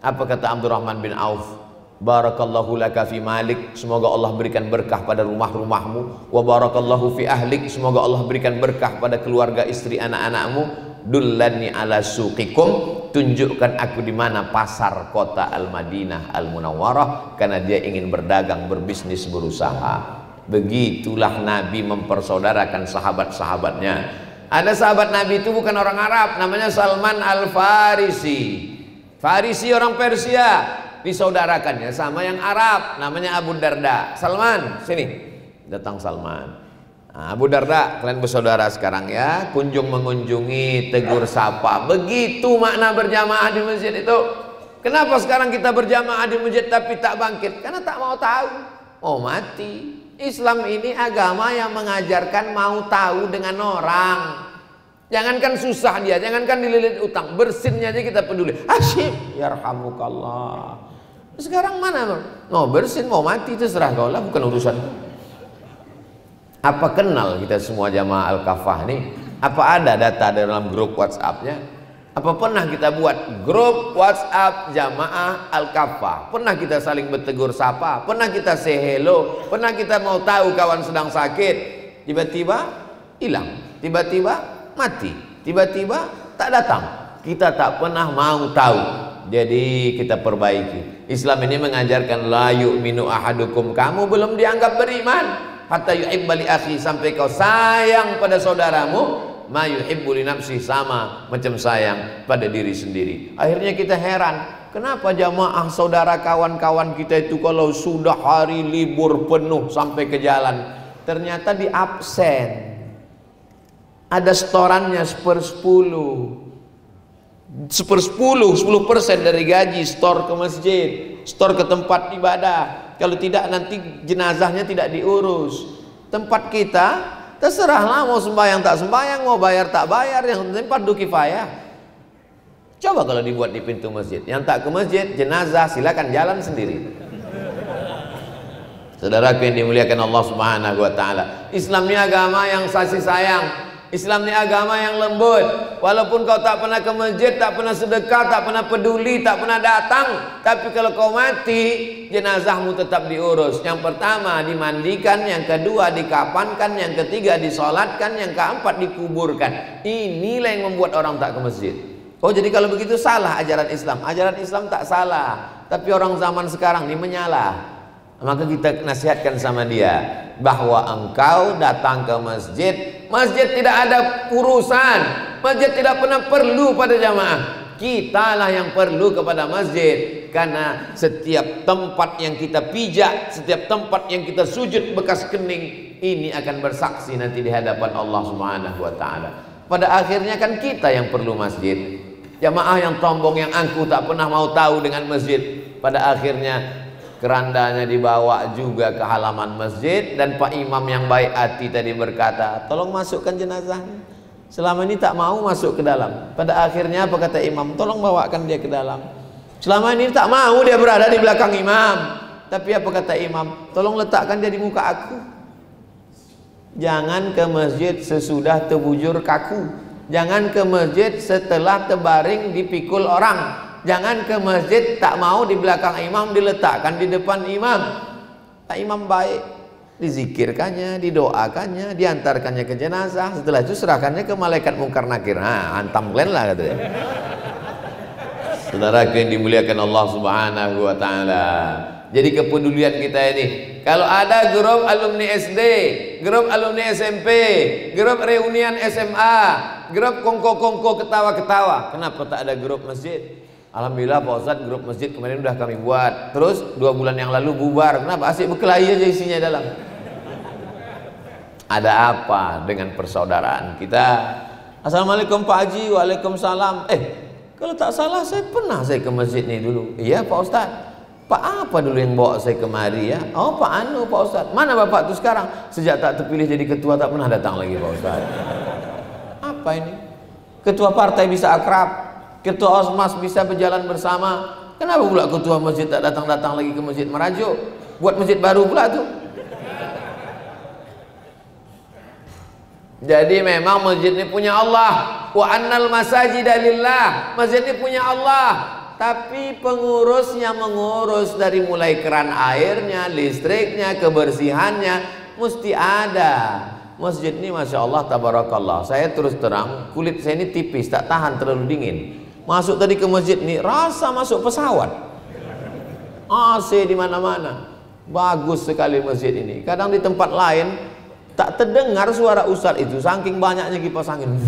Apa kata Abdurrahman bin Auf? Barakallahu laka fi malik, semoga Allah berikan berkah pada rumah-rumahmu. Wa barakallahu fi ahlik, semoga Allah berikan berkah pada keluarga, istri, anak-anakmu. Dullani ala suqikum, tunjukkan aku di mana pasar kota Al-Madinah Al-Munawwarah, karena dia ingin berdagang, berbisnis, berusaha. Begitulah Nabi mempersaudarakan sahabat-sahabatnya. Ada sahabat Nabi itu bukan orang Arab, namanya Salman Al-Farisi. Farisi orang Persia, disaudarakannya sama yang Arab, namanya Abu Darda. Salman, sini. Datang Salman. Nah, Abu Darda, kalian bersaudara sekarang ya, kunjung mengunjungi, tegur sapa. Begitu makna berjamaah di masjid itu. Kenapa sekarang kita berjamaah di masjid tapi tak bangkit? Karena tak mau tahu, mau mati. Islam ini agama yang mengajarkan mau tahu dengan orang. Jangankan susah dia, jangankan dililit utang, bersinnya aja kita peduli. Asyik, yarhamukallah. Sekarang mana? Mau bersin, mau mati, itu serah kau lah, bukan urusan. Apa kenal kita semua jamaah Al-Kafah nih? Apa ada data dalam grup WhatsApp-nya? Apa pernah kita buat grup WhatsApp jamaah Al-Kafah? Pernah kita saling bertegur sapa? Pernah kita say hello? Pernah kita mau tahu kawan sedang sakit? Tiba-tiba hilang, tiba-tiba mati, tiba-tiba tak datang. Kita tak pernah mau tahu. Jadi kita perbaiki. Islam ini mengajarkan la yu'minu ahadukum, kamu belum dianggap beriman hatta yuhibba li akhi, sampai kau sayang pada saudaramu ma yuhibbu li nafsi, sama macam sayang pada diri sendiri. Akhirnya kita heran, kenapa jamaah saudara kawan-kawan kita itu kalau sudah hari libur penuh sampai ke jalan, ternyata di absen. Ada setorannya 10% dari gaji, store ke masjid, store ke tempat ibadah. Kalau tidak nanti jenazahnya tidak diurus. Tempat kita terserahlah, mau sembahyang tak sembahyang, mau bayar tak bayar, yang penting fardu kifayah. Coba kalau dibuat di pintu masjid, yang tak ke masjid jenazah silakan jalan sendiri. Saudaraku yang dimuliakan Allah Subhanahu wa taala, Islam ini agama yang kasih sayang. Islam ini agama yang lembut. Walaupun kau tak pernah ke masjid, tak pernah sedekah, tak pernah peduli, tak pernah datang, tapi kalau kau mati, jenazahmu tetap diurus. Yang pertama dimandikan, yang kedua dikafankan, yang ketiga disolatkan, yang keempat dikuburkan. Inilah yang membuat orang tak ke masjid. Oh, jadi kalau begitu salah ajaran Islam. Ajaran Islam tak salah, tapi orang zaman sekarang ini menyalah. Maka kita nasihatkan sama dia, bahwa engkau datang ke masjid, masjid tidak ada urusan, masjid tidak pernah perlu pada jamaah. Kitalah yang perlu kepada masjid, karena setiap tempat yang kita pijak, setiap tempat yang kita sujud bekas kening, ini akan bersaksi nanti di hadapan Allah Subhanahu wa taala. Pada akhirnya kan kita yang perlu masjid. Jamaah yang tombong, yang angkuh, tak pernah mau tahu dengan masjid. Pada akhirnya kerandanya dibawa juga ke halaman masjid, dan Pak Imam yang baik hati tadi berkata, tolong masukkan jenazahnya. Selama ini tak mau masuk ke dalam. Pada akhirnya apa kata imam? Tolong bawakan dia ke dalam. Selama ini tak mau dia berada di belakang imam. Tapi apa kata imam? Tolong letakkan dia di muka aku. Jangan ke masjid sesudah terbujur kaku. Jangan ke masjid setelah terbaring dipikul orang. Jangan ke masjid tak mau di belakang imam, diletakkan di depan imam. Pak imam baik, dizikirkannya, didoakannya, diantarkannya ke jenazah. Setelah itu serahkannya ke malaikat mungkar nakir. Nah, antam kalian lah katanya. Saudara yang dimuliakan Allah Subhanahu wa taala. Jadi kepedulian kita ini, kalau ada grup alumni SD, grup alumni SMP, grup reunian SMA, grup kongko-kongko ketawa-ketawa, kenapa tak ada grup masjid? Alhamdulillah Pak Ustadz, grup masjid kemarin udah kami buat. Terus 2 bulan yang lalu bubar. Kenapa? Asik berkelahi aja isinya dalam. Ada apa dengan persaudaraan kita? Assalamualaikum Pak Haji. Waalaikumsalam. Kalau tak salah saya pernah ke masjid ini dulu. Iya Pak Ustadz. Pak apa dulu yang bawa saya kemari ya? Oh Pak Anu Pak Ustadz. Mana Bapak tuh sekarang? Sejak tak terpilih jadi ketua tak pernah datang lagi Pak Ustadz. Apa ini? Ketua partai bisa akrab, ketua osmas bisa berjalan bersama. Kenapa pula ketua masjid tak datang-datang lagi ke masjid Merajuk? Buat masjid baru pula tuh. Jadi memang masjid ini punya Allah. Wa annal masajida lillah. Masjid ini punya Allah. Tapi pengurusnya mengurus dari mulai keran airnya, listriknya, kebersihannya mesti ada. Masjid ini Masya Allah tabarakallah. Saya terus terang, kulit saya ini tipis, tak tahan terlalu dingin. Masuk tadi ke masjid ini rasa masuk pesawat. AC di mana-mana. Bagus sekali masjid ini. Kadang di tempat lain tak terdengar suara ustaz itu, saking banyaknya kipas angin.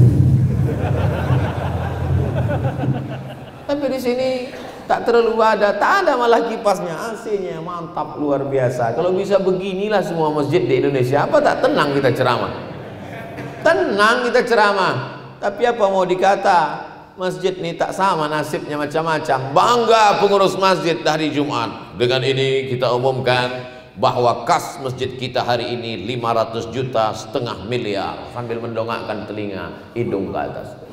Tapi di sini tak terlalu ada, tak ada malah kipasnya, AC-nya mantap luar biasa. Kalau bisa beginilah semua masjid di Indonesia, apa tak tenang kita ceramah? Tenang kita ceramah. Tapi apa mau dikata? Masjid ini tak sama nasibnya, macam-macam. Bangga pengurus masjid hari Jumat. Dengan ini kita umumkan bahwa kas masjid kita hari ini 500 juta, 500 miliar, sambil mendongakkan telinga, hidung ke atas.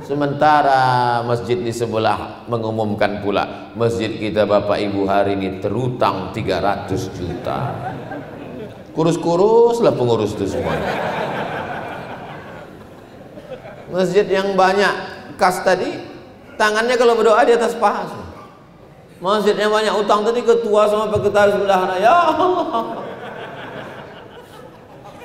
Sementara masjid di sebelah mengumumkan pula, masjid kita Bapak Ibu hari ini terutang 300 juta. Kurus-kurus lah pengurus itu semuanya. Masjid yang banyak kas tadi, tangannya kalau berdoa di atas paha. Masjid yang banyak utang tadi, ketua sama sekretaris bendahara, ya Allah.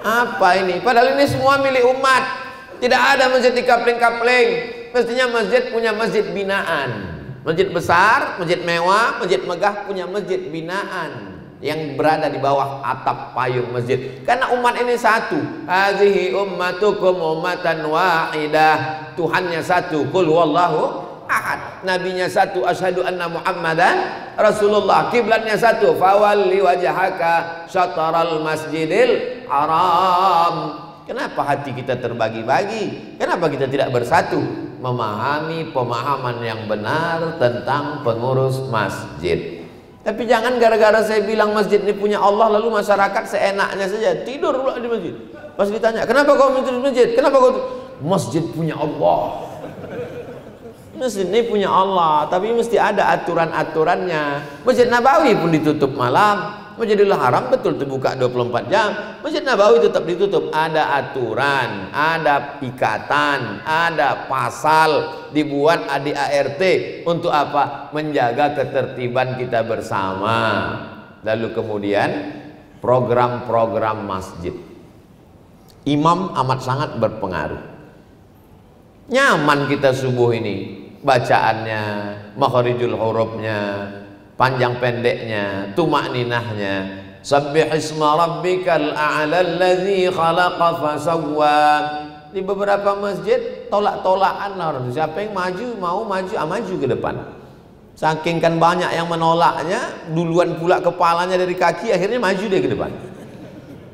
Apa ini? Padahal ini semua milik umat. Tidak ada masjid di kapling-kapling. Mestinya masjid punya masjid binaan. Masjid besar, masjid mewah, masjid megah punya masjid binaan yang berada di bawah atap payung masjid. Karena umat ini satu. Hazihi ummatukum ummatan wahidah. Tuhannya satu. Qul huwallahu ahad. Nabinya satu. Asyhadu anna Muhammadan Rasulullah. Kiblatnya satu. Fawalli wajhaka syatral masjidil haram. Kenapa hati kita terbagi-bagi? Kenapa kita tidak bersatu? Memahami pemahaman yang benar tentang pengurus masjid. Tapi jangan gara-gara saya bilang masjid ini punya Allah, lalu masyarakat seenaknya saja tidur pula di masjid. Pas ditanya, kenapa kau tidur di masjid? Kenapa kau masjid punya Allah? Masjid ini punya Allah, tapi mesti ada aturan-aturannya. Masjid Nabawi pun ditutup malam. Masjidil Haram betul terbuka 24 jam. Masjid Nabawi tetap ditutup. Ada aturan, ada ikatan, ada pasal dibuat di ART untuk apa? Menjaga ketertiban kita bersama. Lalu kemudian program-program masjid. Imam amat sangat berpengaruh. Nyaman kita subuh ini, bacaannya, makharijul hurufnya, panjang pendeknya, tumak ninahnya. Sabbih isma rabbikal a'la allazi khalaqa fasawwa. Di beberapa masjid tolak-tolakan orang. Siapa yang maju mau maju, maju ke depan. Saking kan banyak yang menolaknya, duluan pula kepalanya dari kaki, akhirnya maju dia ke depan.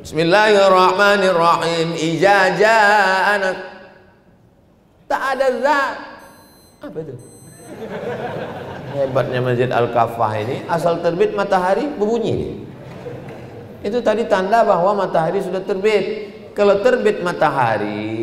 Bismillahirrahmanirrahim. Ijaza'ana. Tak ada zat. Apa itu? Hebatnya Masjid Al-Kafah ini, asal terbit matahari berbunyi. Itu tadi tanda bahwa matahari sudah terbit. Kalau terbit matahari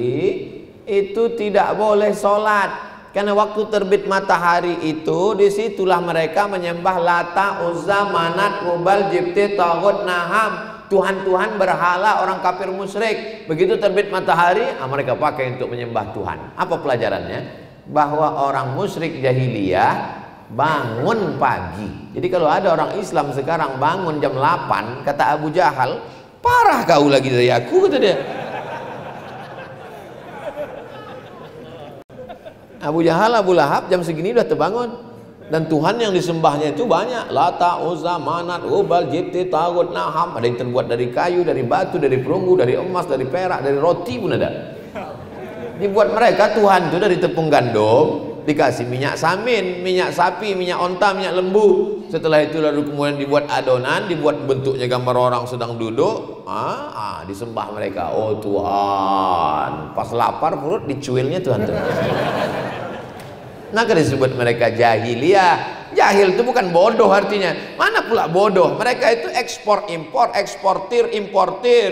itu tidak boleh sholat, karena waktu terbit matahari itu disitulah mereka menyembah Lata, Uzza, Manat, Hubal, Jibti, Taghut, Naham, Tuhan-Tuhan berhala orang kafir musyrik. Begitu terbit matahari, mereka pakai untuk menyembah Tuhan. Apa pelajarannya? Bahwa orang musyrik jahiliyah bangun pagi. Jadi kalau ada orang Islam sekarang bangun jam 8, kata Abu Jahal, parah kau lagi dari aku, kata dia. Abu Jahal, Abu Lahab jam segini udah terbangun. Dan Tuhan yang disembahnya itu banyak. Lata, Uzza, Manat, Hubal, Jibti, Taghut, Naham. Ada yang terbuat dari kayu, dari batu, dari perunggu, dari emas, dari perak, dari roti pun ada. Dibuat mereka Tuhan itu dari tepung gandum, dikasih minyak samin, minyak sapi, minyak onta, minyak lembu. Setelah itu lalu kemudian dibuat adonan, dibuat bentuknya gambar orang sedang duduk. Disembah mereka. Oh Tuhan, pas lapar perut dicuilnya Tuhan. Maka disebut mereka jahiliyah. Jahil itu bukan bodoh artinya. Mana pula bodoh? Mereka itu ekspor impor, eksportir importir.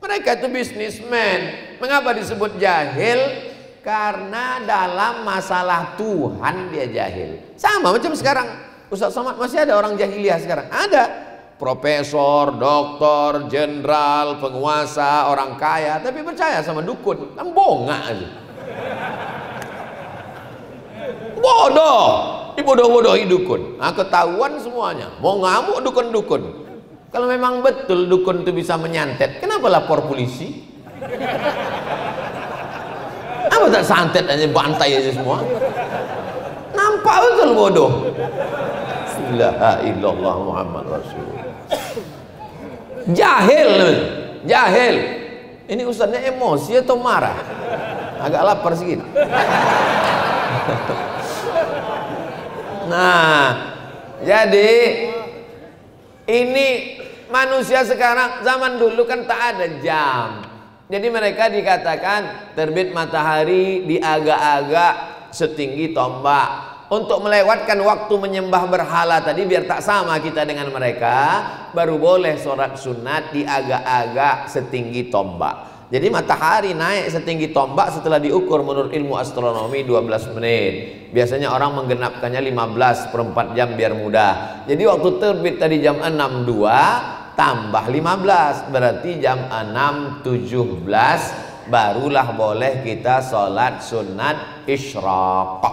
Mereka itu bisnismen. Mengapa disebut jahil? Karena dalam masalah Tuhan dia jahil. Sama macam sekarang. Ustaz Somad, masih ada orang jahiliyah sekarang? Ada. Profesor, doktor, jenderal, penguasa, orang kaya, tapi percaya sama dukun. Kan bongak aja. Bodoh, dibodoh-bodohi dukun. Ketahuan semuanya. Mau ngamuk dukun-dukun. Kalau memang betul dukun itu bisa menyantet, kenapa lapor polisi? Apa tak santet aja, bantai aja semua? Nampak betul bodoh. La ilaha illallah Muhammad Rasulullah. Jahil, jahil. Ini ustaznya emosi atau marah? Agak lapar sedikit. Nah, jadi ini manusia sekarang, zaman dulu kan tak ada jam. Jadi mereka dikatakan terbit matahari di agak-agak setinggi tombak. Untuk melewatkan waktu menyembah berhala tadi biar tak sama kita dengan mereka, baru boleh sholat sunat di agak-agak setinggi tombak. Jadi matahari naik setinggi tombak setelah diukur menurut ilmu astronomi 12 menit. Biasanya orang menggenapkannya 15 per 4 jam biar mudah. Jadi waktu terbit tadi jam 6.02 tambah 15 berarti jam 6.17 barulah boleh kita sholat sunat isyraq.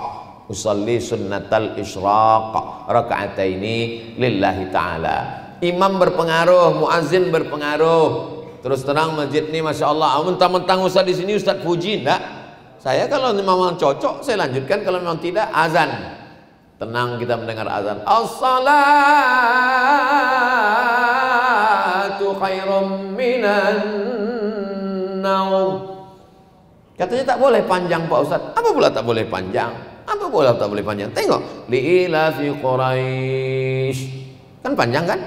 Usalli sunnatal isyraq raka'ataini lillahi ta'ala. Imam berpengaruh, muazzin berpengaruh. Terus terang masjid ini Masya Allah, mentang-mentang Ustaz di sini Ustaz puji, enggak. Saya kalau memang cocok saya lanjutkan, kalau memang tidak azan. Tenang kita mendengar azan. As-salatu khairum minan naum. Katanya tak boleh panjang Pak Ustaz. Apa pula tak boleh panjang? Apa pula tak boleh panjang? Tengok, li'ilafi Quraisy. Kan panjang kan?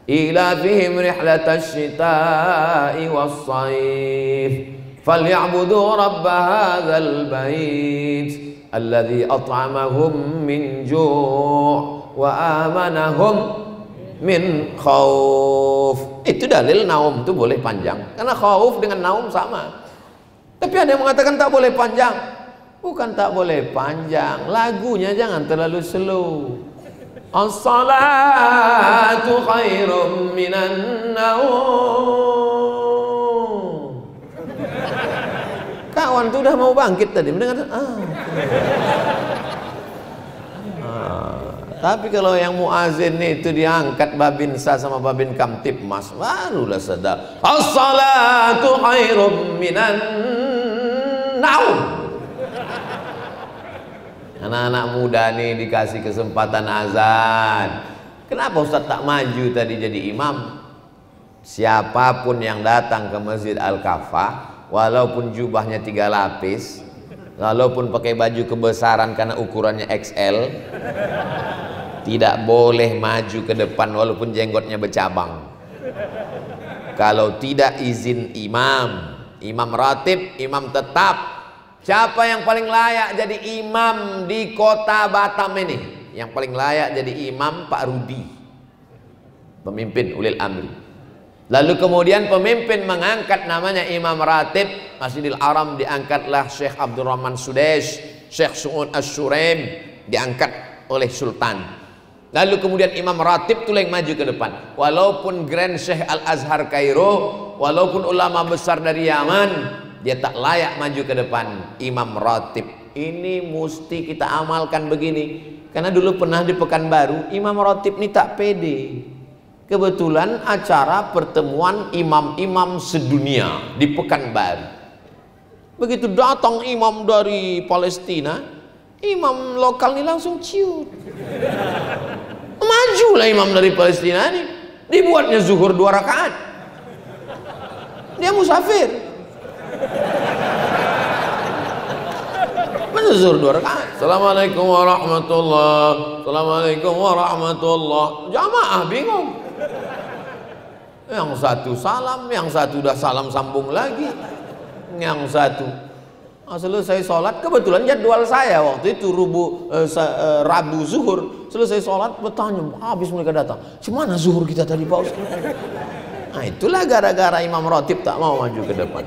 Ilafihim rihlatasy syita'i was-shaif. Falyabudu rabb hadzal bait alladzi at'amahum min ju' wa amanahum min khauf. Itu dalil naum itu boleh panjang. Karena khauf dengan naum sama. Tapi ada yang mengatakan tak boleh panjang. Bukan tak boleh panjang, lagunya jangan terlalu slow. As-salatu khairum minan naum. Kawan tuh udah mau bangkit tadi mendengar. Tapi kalau yang muazin itu diangkat babinsa sama babin kamtipmas, barulah sadar. As-salatu khairum minan naum. Anak-anak muda nih dikasih kesempatan azan. Kenapa Ustaz tak maju tadi jadi imam? Siapapun yang datang ke Masjid Al-Kafah, walaupun jubahnya 3 lapis, walaupun pakai baju kebesaran karena ukurannya XL, tidak boleh maju ke depan walaupun jenggotnya bercabang. Kalau tidak izin imam ratib, imam tetap. Siapa yang paling layak jadi imam di kota Batam ini? Yang paling layak jadi imam Pak Rudi, pemimpin ulil amri. Lalu kemudian pemimpin mengangkat namanya imam ratib Masjidil Haram, diangkatlah Syekh Abdurrahman Sudais, Syekh Su'ud Ash-Shuraim diangkat oleh Sultan. Lalu kemudian imam ratib itu yang maju ke depan. Walaupun Grand Syekh Al-Azhar Kairo, walaupun ulama besar dari Yaman, dia tak layak maju ke depan. Imam ratib ini mesti kita amalkan begini. Karena dulu pernah di Pekanbaru, imam ratib ini tak pede. Kebetulan acara pertemuan imam-imam sedunia di Pekanbaru. Begitu datang imam dari Palestina, imam lokal ini langsung ciut. Majulah imam dari Palestina ini, dibuatnya zuhur 2 rakaat. Dia musafir. Zuhur 2 rakaat. Assalamualaikum warahmatullahi. Assalamualaikum warahmatullahi. Jamaah bingung. Yang satu salam, yang satu udah salam sambung lagi. Yang satu selesai sholat, kebetulan jadwal saya waktu itu Rabu zuhur, selesai sholat bertanya, habis mereka datang, gimana zuhur kita tadi Pak Ustaz? Nah itulah gara-gara imam ratib tak mau maju ke depan.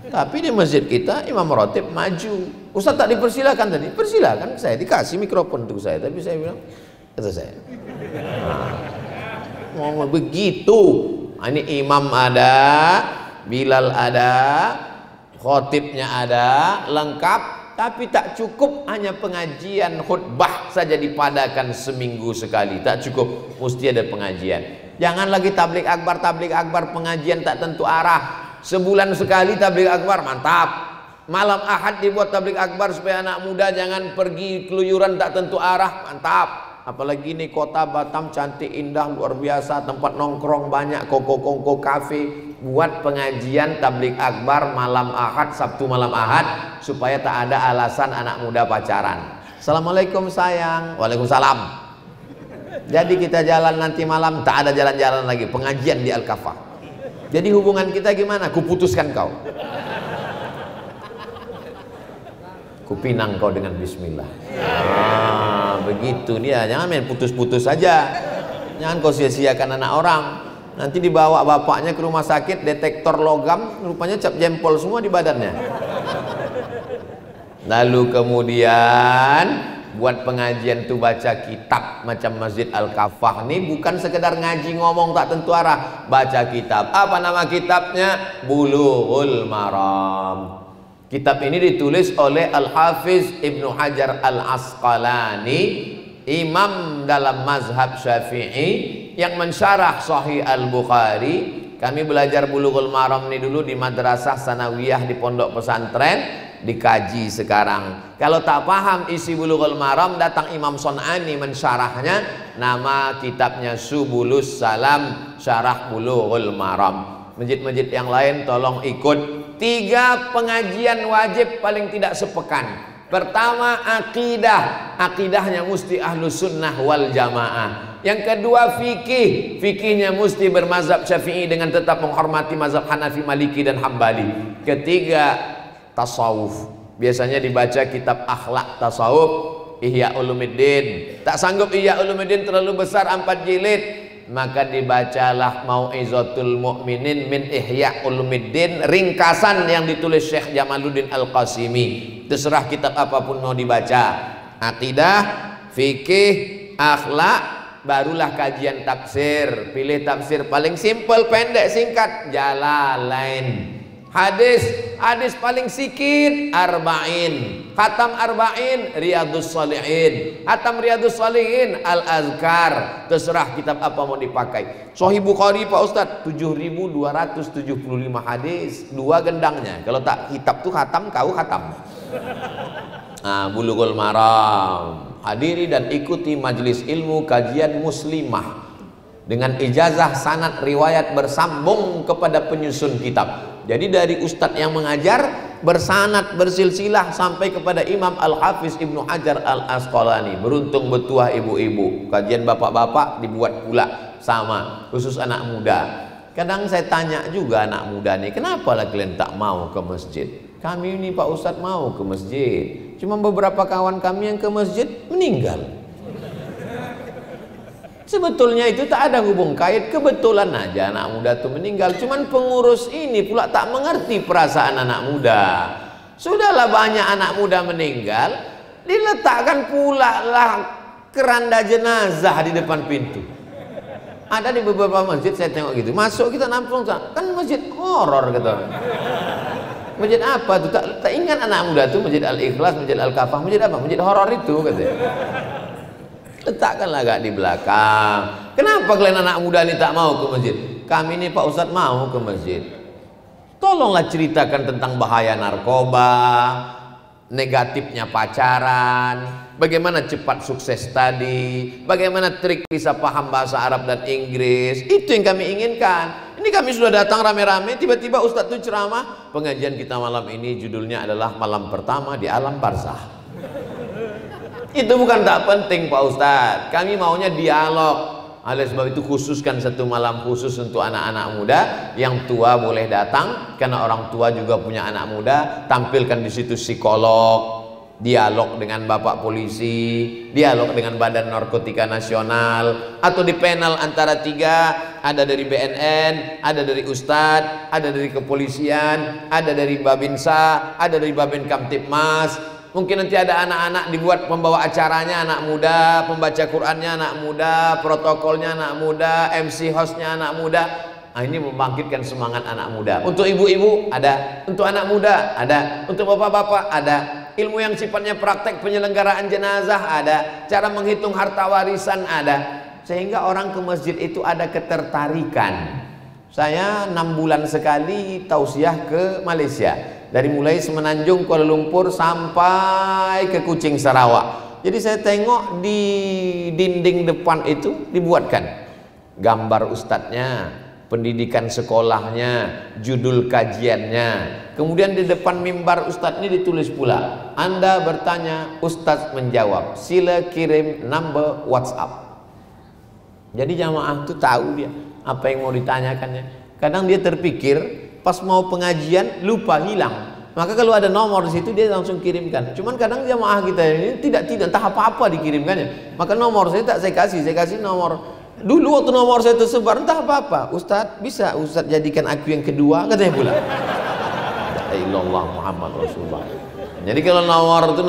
Tapi di masjid kita imam ratib maju. Ustaz tak dipersilakan tadi, persilakan, saya dikasih mikrofon untuk saya, tapi saya bilang, kata saya, mau begitu. Ini imam ada, Bilal ada, khotibnya ada, lengkap. Tapi tak cukup hanya pengajian khutbah saja dipadakan seminggu sekali, tak cukup, mesti ada pengajian. Jangan lagi tablik akbar pengajian tak tentu arah. Sebulan sekali tablik akbar, mantap. Malam Ahad dibuat tablik akbar supaya anak muda jangan pergi keluyuran tak tentu arah, mantap. Apalagi ini kota Batam cantik indah luar biasa, tempat nongkrong banyak, koko-koko kafe. Buat pengajian tablik akbar malam Ahad, Sabtu malam Ahad, supaya tak ada alasan anak muda pacaran. Assalamualaikum sayang. Waalaikumsalam. Jadi kita jalan nanti malam, tak ada jalan-jalan lagi, pengajian di Al-Kafah. Jadi hubungan kita gimana? Kuputuskan kau, kupinang kau dengan bismillah. Begitu dia, jangan main putus-putus saja. Jangan kau sia-siakan anak orang. Nanti dibawa bapaknya ke rumah sakit, detektor logam, rupanya cap jempol semua di badannya. Lalu kemudian buat pengajian tuh baca kitab macam Masjid Al-Kafah ini, bukan sekedar ngaji ngomong tak tentu arah, baca kitab. Apa nama kitabnya? Bulughul Maram. Kitab ini ditulis oleh Al-Hafiz Ibnu Hajar Al-Asqalani, imam dalam mazhab Syafi'i yang mensyarah Sahih Al-Bukhari. Kami belajar Bulughul Maram ini dulu di madrasah sanawiyah di pondok pesantren, dikaji sekarang. Kalau tak paham isi Bulughul Maram, datang Imam Son'ani mensyarahnya. Nama kitabnya Subulus Salam, Syarah Bulughul Maram. Masjid-masjid yang lain tolong ikut. 3 pengajian wajib paling tidak sepekan. Pertama akidah, akidahnya mesti ahlus sunnah wal jamaah. Yang kedua fikih, fikihnya mesti bermazhab Syafi'i dengan tetap menghormati mazhab Hanafi, Maliki dan Hambali. Ketiga tasawuf, biasanya dibaca kitab akhlak tasawuf, Ihya Ulumuddin. Tak sanggup Ihya Ulumuddin terlalu besar 4 jilid, maka dibacalah Mau'izatul Mu'minin min Ihya Ulumuddin, ringkasan yang ditulis Syekh Jamaluddin Al-Qasimi. Terserah kitab apapun mau dibaca. Akidah, fikih, akhlak, barulah kajian tafsir. Pilih tafsir paling simpel, pendek, singkat, Jalalain. Hadis paling sikit, Arba'in. Khatam Arba'in, Riyadus Shalihin. Khatam Riyadus Shalihin, Al-Azkar. Terserah kitab apa mau dipakai. Sahih Bukhari Pak Ustadz 7.275 hadis, 2 gendangnya. Kalau tak kitab tuh khatam, kau khatam. Nah, Bulughul Maram. Hadiri dan ikuti majelis ilmu kajian muslimah. dengan ijazah sanad riwayat bersambung kepada penyusun kitab. Jadi dari ustadz yang mengajar bersanad bersilsilah sampai kepada Imam Al-Hafiz Ibnu Hajar Al-Asqalani. Beruntung betuah ibu-ibu, kajian bapak-bapak dibuat pula sama, khusus anak muda. Kadang saya tanya juga anak muda nih, kenapa lah kalian tak mau ke masjid? Kami ini Pak Ustadz mau ke masjid, cuma beberapa kawan kami yang ke masjid meninggal. Sebetulnya itu tak ada hubung kait, kebetulan aja anak muda itu meninggal. Cuman pengurus ini pula tak mengerti perasaan anak muda. Sudahlah banyak anak muda meninggal, diletakkan pula lah keranda jenazah di depan pintu. Ada di beberapa masjid saya tengok gitu, masuk kita nampung, kan masjid horor gitu. Masjid apa tuh? Tak ingat anak muda tuh, masjid Al-Ikhlas, masjid Al-Kafah, masjid apa? Masjid horor itu katanya. Letakkanlah agak di belakang. Kenapa kalian anak muda ini tak mau ke masjid? Kami ini Pak Ustadz mau ke masjid. Tolonglah ceritakan tentang bahaya narkoba, negatifnya pacaran, bagaimana cepat sukses tadi, bagaimana trik bisa paham bahasa Arab dan Inggris. Itu yang kami inginkan. Ini kami sudah datang rame-rame, tiba-tiba Ustadz itu ceramah. Pengajian kita malam ini judulnya adalah malam pertama di alam barzah. Itu bukan tak penting Pak Ustadz, kami maunya dialog. Oleh sebab itu khususkan satu malam khusus untuk anak-anak muda. Yang tua boleh datang karena orang tua juga punya anak muda. Tampilkan di situ psikolog, dialog dengan bapak polisi, dialog dengan Badan Narkotika Nasional, atau di panel antara tiga, ada dari BNN, ada dari Ustadz, ada dari kepolisian, ada dari Babinsa, ada dari Babin Kamtipmas. Mungkin nanti ada anak-anak dibuat pembawa acaranya anak muda, pembaca Qur'annya anak muda, protokolnya anak muda, MC hostnya anak muda. Nah, ini membangkitkan semangat anak muda. Untuk ibu-ibu ada, untuk anak muda ada, untuk bapak-bapak ada. Ilmu yang sifatnya praktek penyelenggaraan jenazah ada, cara menghitung harta warisan ada. Sehingga orang ke masjid itu ada ketertarikan. Saya 6 bulan sekali tausiah ke Malaysia. Dari mulai Semenanjung, Kuala Lumpur sampai ke Kuching, Sarawak. Jadi saya tengok di dinding depan itu dibuatkan gambar ustadznya, pendidikan sekolahnya, judul kajiannya. Kemudian di depan mimbar ustadz ini ditulis pula, Anda bertanya, ustadz menjawab, sila kirim number WhatsApp. Jadi jamaah itu tahu dia apa yang mau ditanyakannya. Kadang dia terpikir pas mau pengajian lupa, hilang. Maka kalau ada nomor di situ dia langsung kirimkan. Cuman kadang jamaah kita ini tidak entah apa-apa dikirimkannya. Maka nomor saya tak saya kasih nomor. Dulu waktu nomor saya tersebar entah apa-apa. Ustadz bisa Ustadz jadikan aku yang kedua, katanya pula. La ilallah Muhammad Rasulullah. Jadi kalau nomor itu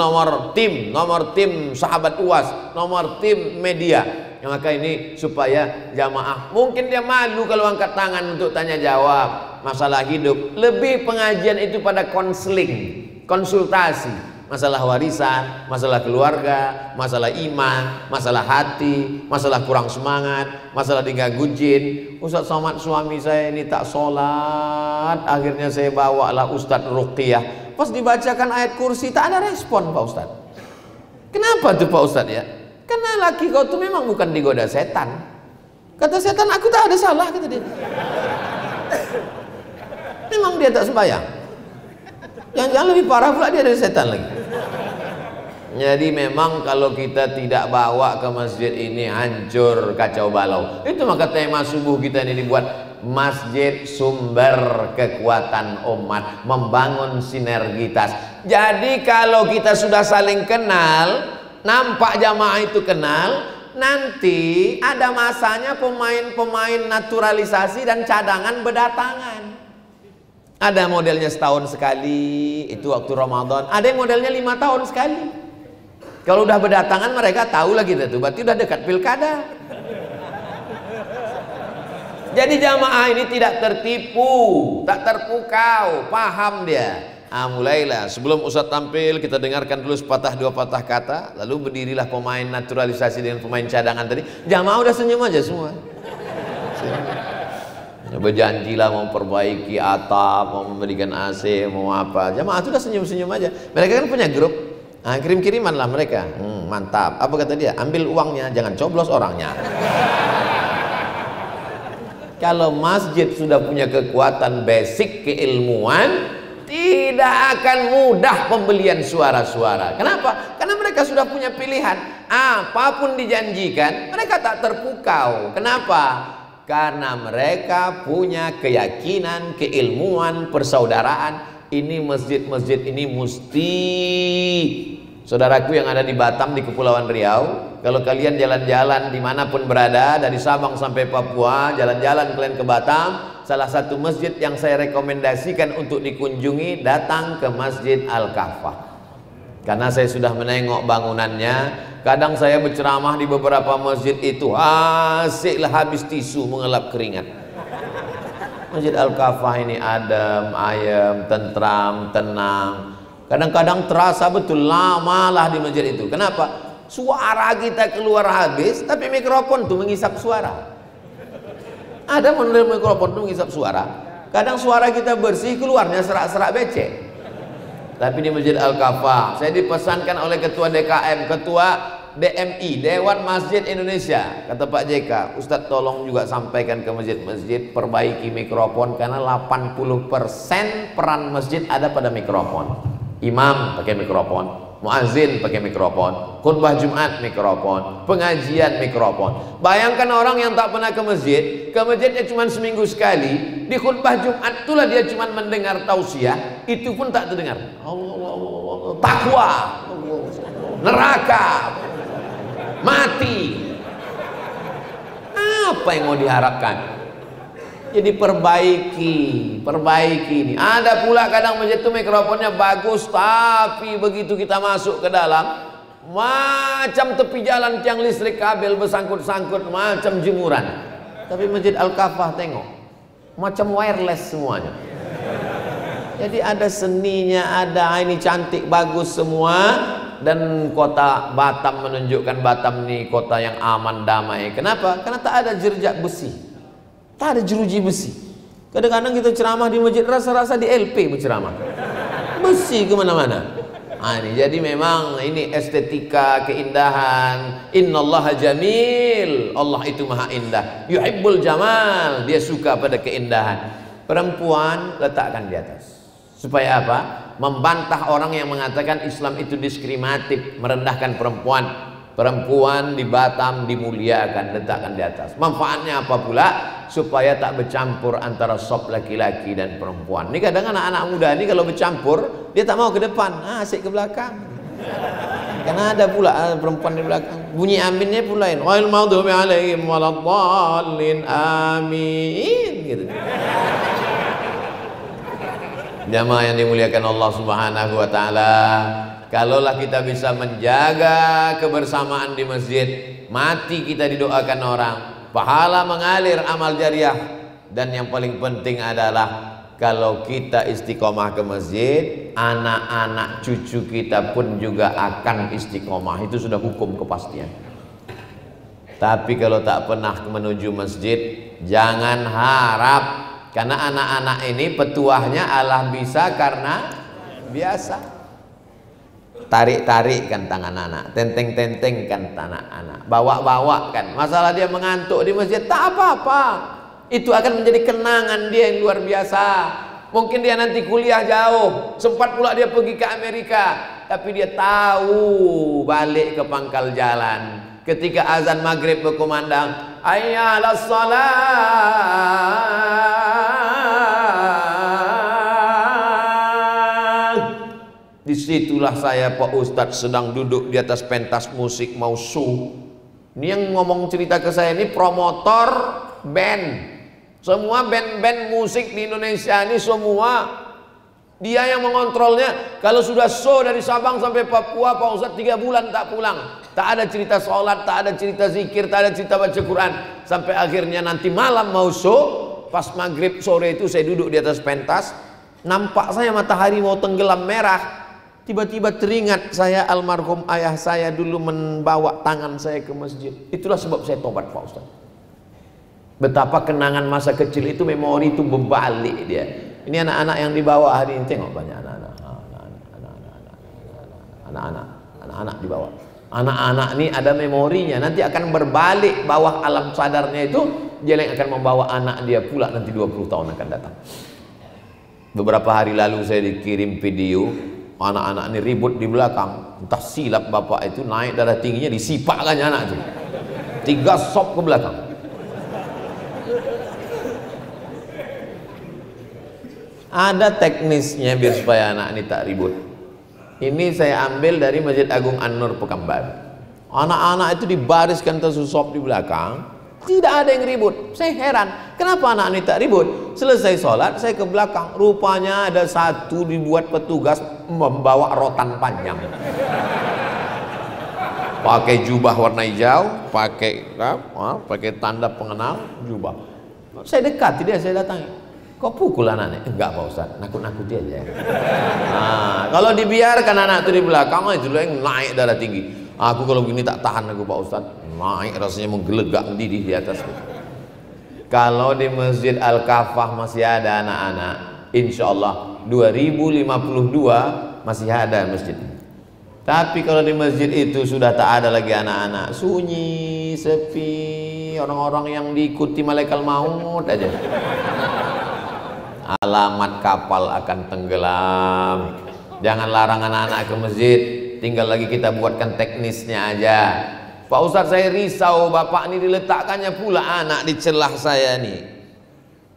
nomor tim sahabat UAS, nomor tim media. Maka ini supaya jamaah, mungkin dia malu kalau angkat tangan untuk tanya jawab masalah hidup. Lebih pengajian itu pada konseling, konsultasi, masalah warisan, masalah keluarga, masalah iman, masalah hati, masalah kurang semangat, masalah diganggu jin. Ustadz Somad suami saya ini tak sholat, akhirnya saya bawalah Ustadz Ruqyah. Pas dibacakan ayat kursi tak ada respon Pak Ustadz. Kenapa tuh Pak Ustadz ya? Karena laki kau tuh memang bukan digoda setan. Kata setan, aku tak ada salah, kata dia. Memang dia tak sembahyang. Yang lebih parah pula dia dari setan lagi. Jadi memang kalau kita tidak bawa ke masjid ini hancur kacau balau. Itu maka tema subuh kita ini dibuat masjid sumber kekuatan umat, membangun sinergitas. Jadi kalau kita sudah saling kenal, nampak jamaah itu kenal, nanti ada masanya pemain-pemain naturalisasi dan cadangan berdatangan. Ada modelnya setahun sekali, itu waktu Ramadan. Ada yang modelnya 5 tahun sekali. Kalau udah berdatangan mereka tahu lagi itu, berarti udah dekat pilkada. Jadi jamaah ini tidak tertipu, tak terpukau, paham dia. Mulailah sebelum Ustadz tampil kita dengarkan dulu sepatah dua patah kata, lalu berdirilah pemain naturalisasi dengan pemain cadangan tadi. Jamaah udah senyum aja semua. Berjanjilah mau perbaiki atap, mau memberikan AC, mau apa. Jamaah itu udah senyum-senyum aja. Mereka kan punya grup, kirim-kiriman lah mereka. Mantap. Apa kata dia? Ambil uangnya, jangan coblos orangnya. Kalau masjid sudah punya kekuatan basic keilmuan, tidak akan mudah pembelian suara-suara. Kenapa? Karena mereka sudah punya pilihan. Apapun dijanjikan, mereka tak terpukau. Kenapa? Karena mereka punya keyakinan, keilmuan, persaudaraan. Ini masjid-masjid ini mesti, saudaraku yang ada di Batam, di Kepulauan Riau, kalau kalian jalan-jalan dimanapun berada, dari Sabang sampai Papua, jalan-jalan kalian ke Batam, salah satu masjid yang saya rekomendasikan untuk dikunjungi, datang ke Masjid Al-Kafah. Karena saya sudah menengok bangunannya. Kadang saya berceramah di beberapa masjid itu, asiklah habis tisu mengelap keringat. Masjid Al-Kafah ini adem, ayem, tentram, tenang. Kadang-kadang terasa betul lamalah di masjid itu. Kenapa? Suara kita keluar habis, tapi mikrofon tuh mengisap suara. Ada model mikrofon tuh mengisap suara. Kadang suara kita bersih, keluarnya serak-serak becek. Tapi di Masjid Al-Kafah, saya dipesankan oleh Ketua DKM, Ketua DMI, Dewan Masjid Indonesia, kata Pak JK, Ustadz tolong juga sampaikan ke masjid-masjid, perbaiki mikrofon, karena 80% peran masjid ada pada mikrofon. Imam pakai mikrofon, muazin pakai mikrofon, khutbah Jumat mikrofon, pengajian mikrofon. Bayangkan orang yang tak pernah ke masjidnya cuma seminggu sekali, di khutbah Jumat itulah dia cuma mendengar tausiah, itu pun tak terdengar. Allah, takwa, neraka, mati. Apa yang mau diharapkan? Jadi perbaiki ini. Ada pula kadang masjid itu mikrofonnya bagus, tapi begitu kita masuk ke dalam, macam tepi jalan tiang listrik kabel bersangkut-sangkut, macam jemuran. Tapi Masjid Al-Kafah tengok, macam wireless semuanya. Jadi ada seninya, ada ini cantik, bagus semua. Dan kota Batam menunjukkan Batam ini kota yang aman, damai. Kenapa? Karena tak ada jerjak besi, tak ada jeruji besi. Kadang-kadang kita ceramah di masjid rasa-rasa di LP berceramah, besi kemana-mana. Ini jadi memang ini estetika, keindahan. Innallaha jamil, Allah itu maha indah. Yuhibbul jamal, dia suka pada keindahan. Perempuan letakkan di atas. Supaya apa? Membantah orang yang mengatakan Islam itu diskriminatif, merendahkan perempuan. Perempuan di Batam dimuliakan, letakkan di atas. Manfaatnya apa pula? Supaya tak bercampur antara sop laki-laki dan perempuan. Ini kadang anak-anak muda ini kalau bercampur, dia tak mau ke depan, asik ke belakang. Karena ada pula perempuan di belakang. Bunyi aminnya pula ini, wal maghdubi alaihim waladdallin, amin gitu. Jamaah yang dimuliakan Allah Subhanahu wa taala, kalaulah kita bisa menjaga kebersamaan di masjid, mati kita didoakan orang, pahala mengalir, amal jariah. Dan yang paling penting adalah kalau kita istiqomah ke masjid, anak-anak cucu kita pun juga akan istiqomah. Itu sudah hukum kepastian. Tapi kalau tak pernah menuju masjid, jangan harap. Karena anak-anak ini petuahnya Allah bisa karena biasa. Tarik-tarik kan tangan anak, tenteng-tenteng kan tangan anak, bawa-bawa kan. Masalah dia mengantuk di masjid, tak apa-apa. Itu akan menjadi kenangan dia yang luar biasa. Mungkin dia nanti kuliah jauh, sempat pula dia pergi ke Amerika, tapi dia tahu balik ke pangkal jalan. Ketika azan maghrib berkumandang, hayya 'alas shalah, disitulah saya Pak Ustadz sedang duduk di atas pentas musik mau show. Ini yang ngomong cerita ke saya ini promotor band. Semua band-band musik di Indonesia ini semua dia yang mengontrolnya. Kalau sudah show dari Sabang sampai Papua, Pak Ustadz 3 bulan tak pulang. Tak ada cerita sholat, tak ada cerita zikir, tak ada cerita baca Quran. Sampai akhirnya nanti malam mau show, pas maghrib sore itu saya duduk di atas pentas, nampak saya matahari mau tenggelam merah. Tiba-tiba teringat saya almarhum ayah saya dulu membawa tangan saya ke masjid. Itulah sebab saya tobat Pak Ustaz. Betapa kenangan masa kecil itu, memori itu berbalik dia. Ini anak-anak yang dibawa hari ini, tengok banyak anak-anak dibawa. Anak-anak ini ada memorinya, nanti akan berbalik bawah alam sadarnya itu. dia yang akan membawa anak dia pula nanti 20 tahun akan datang. Beberapa hari lalu saya dikirim video anak-anak ini ribut di belakang, entah silap bapak itu naik darah tingginya disipakkannya anak itu 3 sop ke belakang. Ada teknisnya biar supaya anak ini tak ribut. Ini saya ambil dari Masjid Agung An-Nur Pekanbaru. Anak-anak itu dibariskan tersusop di belakang, tidak ada yang ribut. Saya heran, kenapa anak ini tak ribut? Selesai sholat, saya ke belakang. Rupanya ada satu dibuat petugas membawa rotan panjang. Pakai jubah warna hijau, pakai tanda pengenal jubah. Saya dekati dia, saya datangi. Kok pukul anaknya? Enggak Pak Ustaz, nakut-nakuti aja. Nah, kalau dibiarkan anak itu di belakang, itu yang naik darah tinggi. Aku kalau begini tak tahan aku Pak Ustaz, naik rasanya menggelegak mendidih di atas. Kalau di Masjid Al-Kafah masih ada anak-anak, insya Allah 2052 masih ada masjid. Tapi kalau di masjid itu sudah tak ada lagi anak-anak, sunyi, sepi, orang-orang yang diikuti malaikat maut aja. Alamat kapal akan tenggelam. Jangan larang anak-anak ke masjid, tinggal lagi kita buatkan teknisnya aja. Pak Ustadz saya risau bapak ini diletakkannya pula anak di celah saya nih.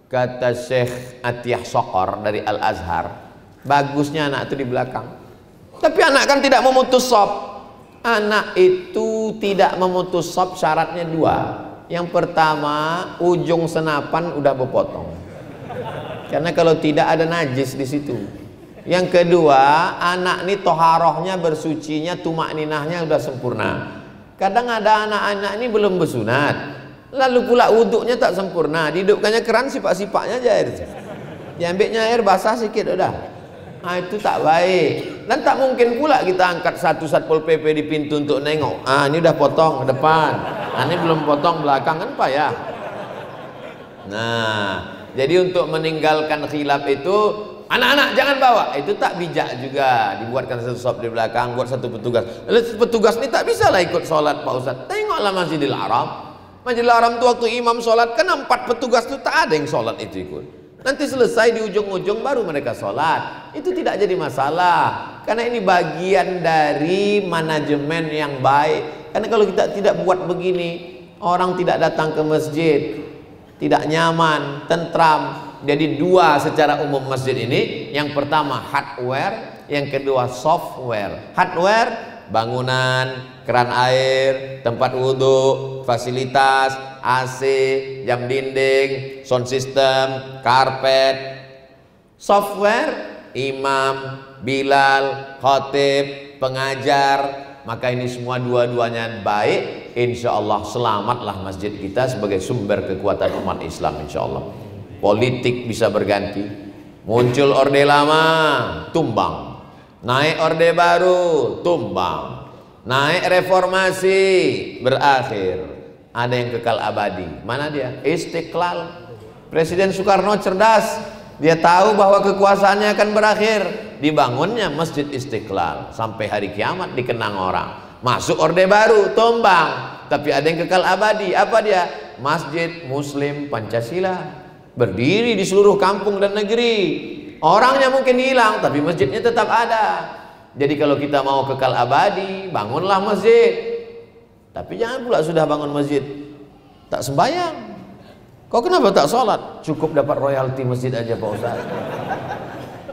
Kata Syekh Atiyah Sokor dari Al-Azhar, bagusnya anak itu di belakang. Tapi anak kan tidak memutus sop. Anak itu tidak memutus sop syaratnya 2. Yang pertama, ujung senapan udah berpotong. Karena kalau tidak ada najis di situ. Yang kedua, anak ini toharohnya, bersucinya, tumak ninahnya udah sempurna. Kadang ada anak-anak ini belum bersunat, lalu pula wuduknya tak sempurna, dihidupkannya keran sipak-sipaknya aja air. Diambilnya air basah sikit udah. Nah, itu tak baik. Dan tak mungkin pula kita angkat satu Satpol PP di pintu untuk nengok. Ah, ini udah potong ke depan. Ah, ini belum potong belakang, kan payah. Nah, jadi untuk meninggalkan khilaf itu, anak-anak jangan bawa, itu tak bijak juga. Dibuatkan satu sop di belakang, buat satu petugas. Lalu petugas ini tak bisa lah ikut sholat Pak Ustaz. Tengoklah Masjidil Haram. Masjidil Haram itu waktu imam sholat, kan 4 petugas itu tak ada yang sholat itu ikut. Nanti selesai di ujung-ujung baru mereka sholat. Itu tidak jadi masalah, karena ini bagian dari manajemen yang baik. Karena kalau kita tidak buat begini, orang tidak datang ke masjid, tidak nyaman, tentram. Jadi 2 secara umum masjid ini. Yang pertama hardware, yang kedua software. Hardware, bangunan, keran air, tempat wudhu, fasilitas, AC, jam dinding, sound system, karpet. Software, imam, bilal, khotib, pengajar. Maka ini semua dua-duanya baik. Insya Allah selamatlah masjid kita sebagai sumber kekuatan umat Islam, insya Allah. Politik bisa berganti, muncul orde lama, tumbang, naik orde baru, tumbang, naik reformasi, berakhir. Ada yang kekal abadi. Mana dia? Istiqlal. Presiden Soekarno cerdas, dia tahu bahwa kekuasaannya akan berakhir. Dibangunnya Masjid Istiqlal sampai hari kiamat dikenang orang. Masuk orde baru, tumbang. Tapi ada yang kekal abadi. Apa dia? Masjid Muslim Pancasila, berdiri di seluruh kampung dan negeri. Orangnya mungkin hilang, tapi masjidnya tetap ada. Jadi kalau kita mau kekal abadi, bangunlah masjid. Tapi jangan pula sudah bangun masjid tak sembahyang. Kau kenapa tak sholat? Cukup dapat royalti masjid aja Pak Ustaz.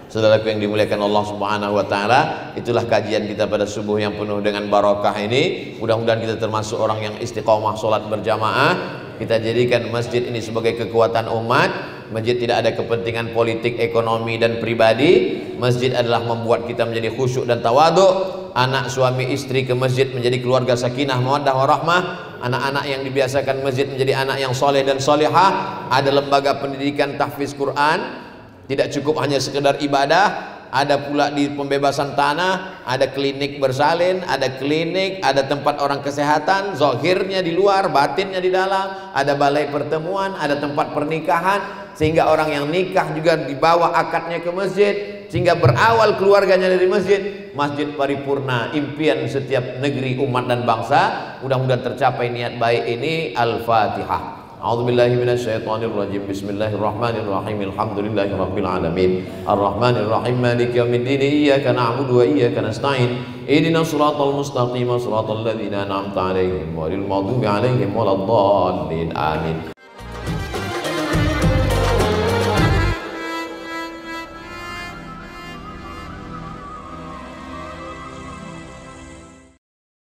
Saudaraku yang dimuliakan Allah Subhanahu wa taala, itulah kajian kita pada subuh yang penuh dengan barakah ini. Mudah-mudahan kita termasuk orang yang istiqomah sholat berjamaah. Kita jadikan masjid ini sebagai kekuatan umat. Masjid tidak ada kepentingan politik, ekonomi dan pribadi. Masjid adalah membuat kita menjadi khusyuk dan tawadhu. Anak suami istri ke masjid menjadi keluarga sakinah mawaddah warahmah. Anak-anak yang dibiasakan masjid menjadi anak yang soleh dan solehah. Ada lembaga pendidikan tahfiz Quran. Tidak cukup hanya sekedar ibadah, ada pula di pembebasan tanah, ada klinik bersalin, ada klinik, ada tempat orang kesehatan, zahirnya di luar, batinnya di dalam, ada balai pertemuan, ada tempat pernikahan, sehingga orang yang nikah juga dibawa akadnya ke masjid, sehingga berawal keluarganya dari masjid. Masjid paripurna, impian setiap negeri, umat dan bangsa. Mudah-mudahan tercapai niat baik ini. Al-Fatihah. A'udzubillahi minasyaitonirrajim. Bismillahirrahmanirrahim. Alhamdulillahirabbil alamin. Arrahmanirrahim. Maliki yaumiddin. Iyyaka na'budu wa iyyaka nasta'in. Ihdinas siratal mustaqim. Shiratal ladzina an'amta 'alaihim ghairil maghdubi 'alaihim waladdallin. Amin.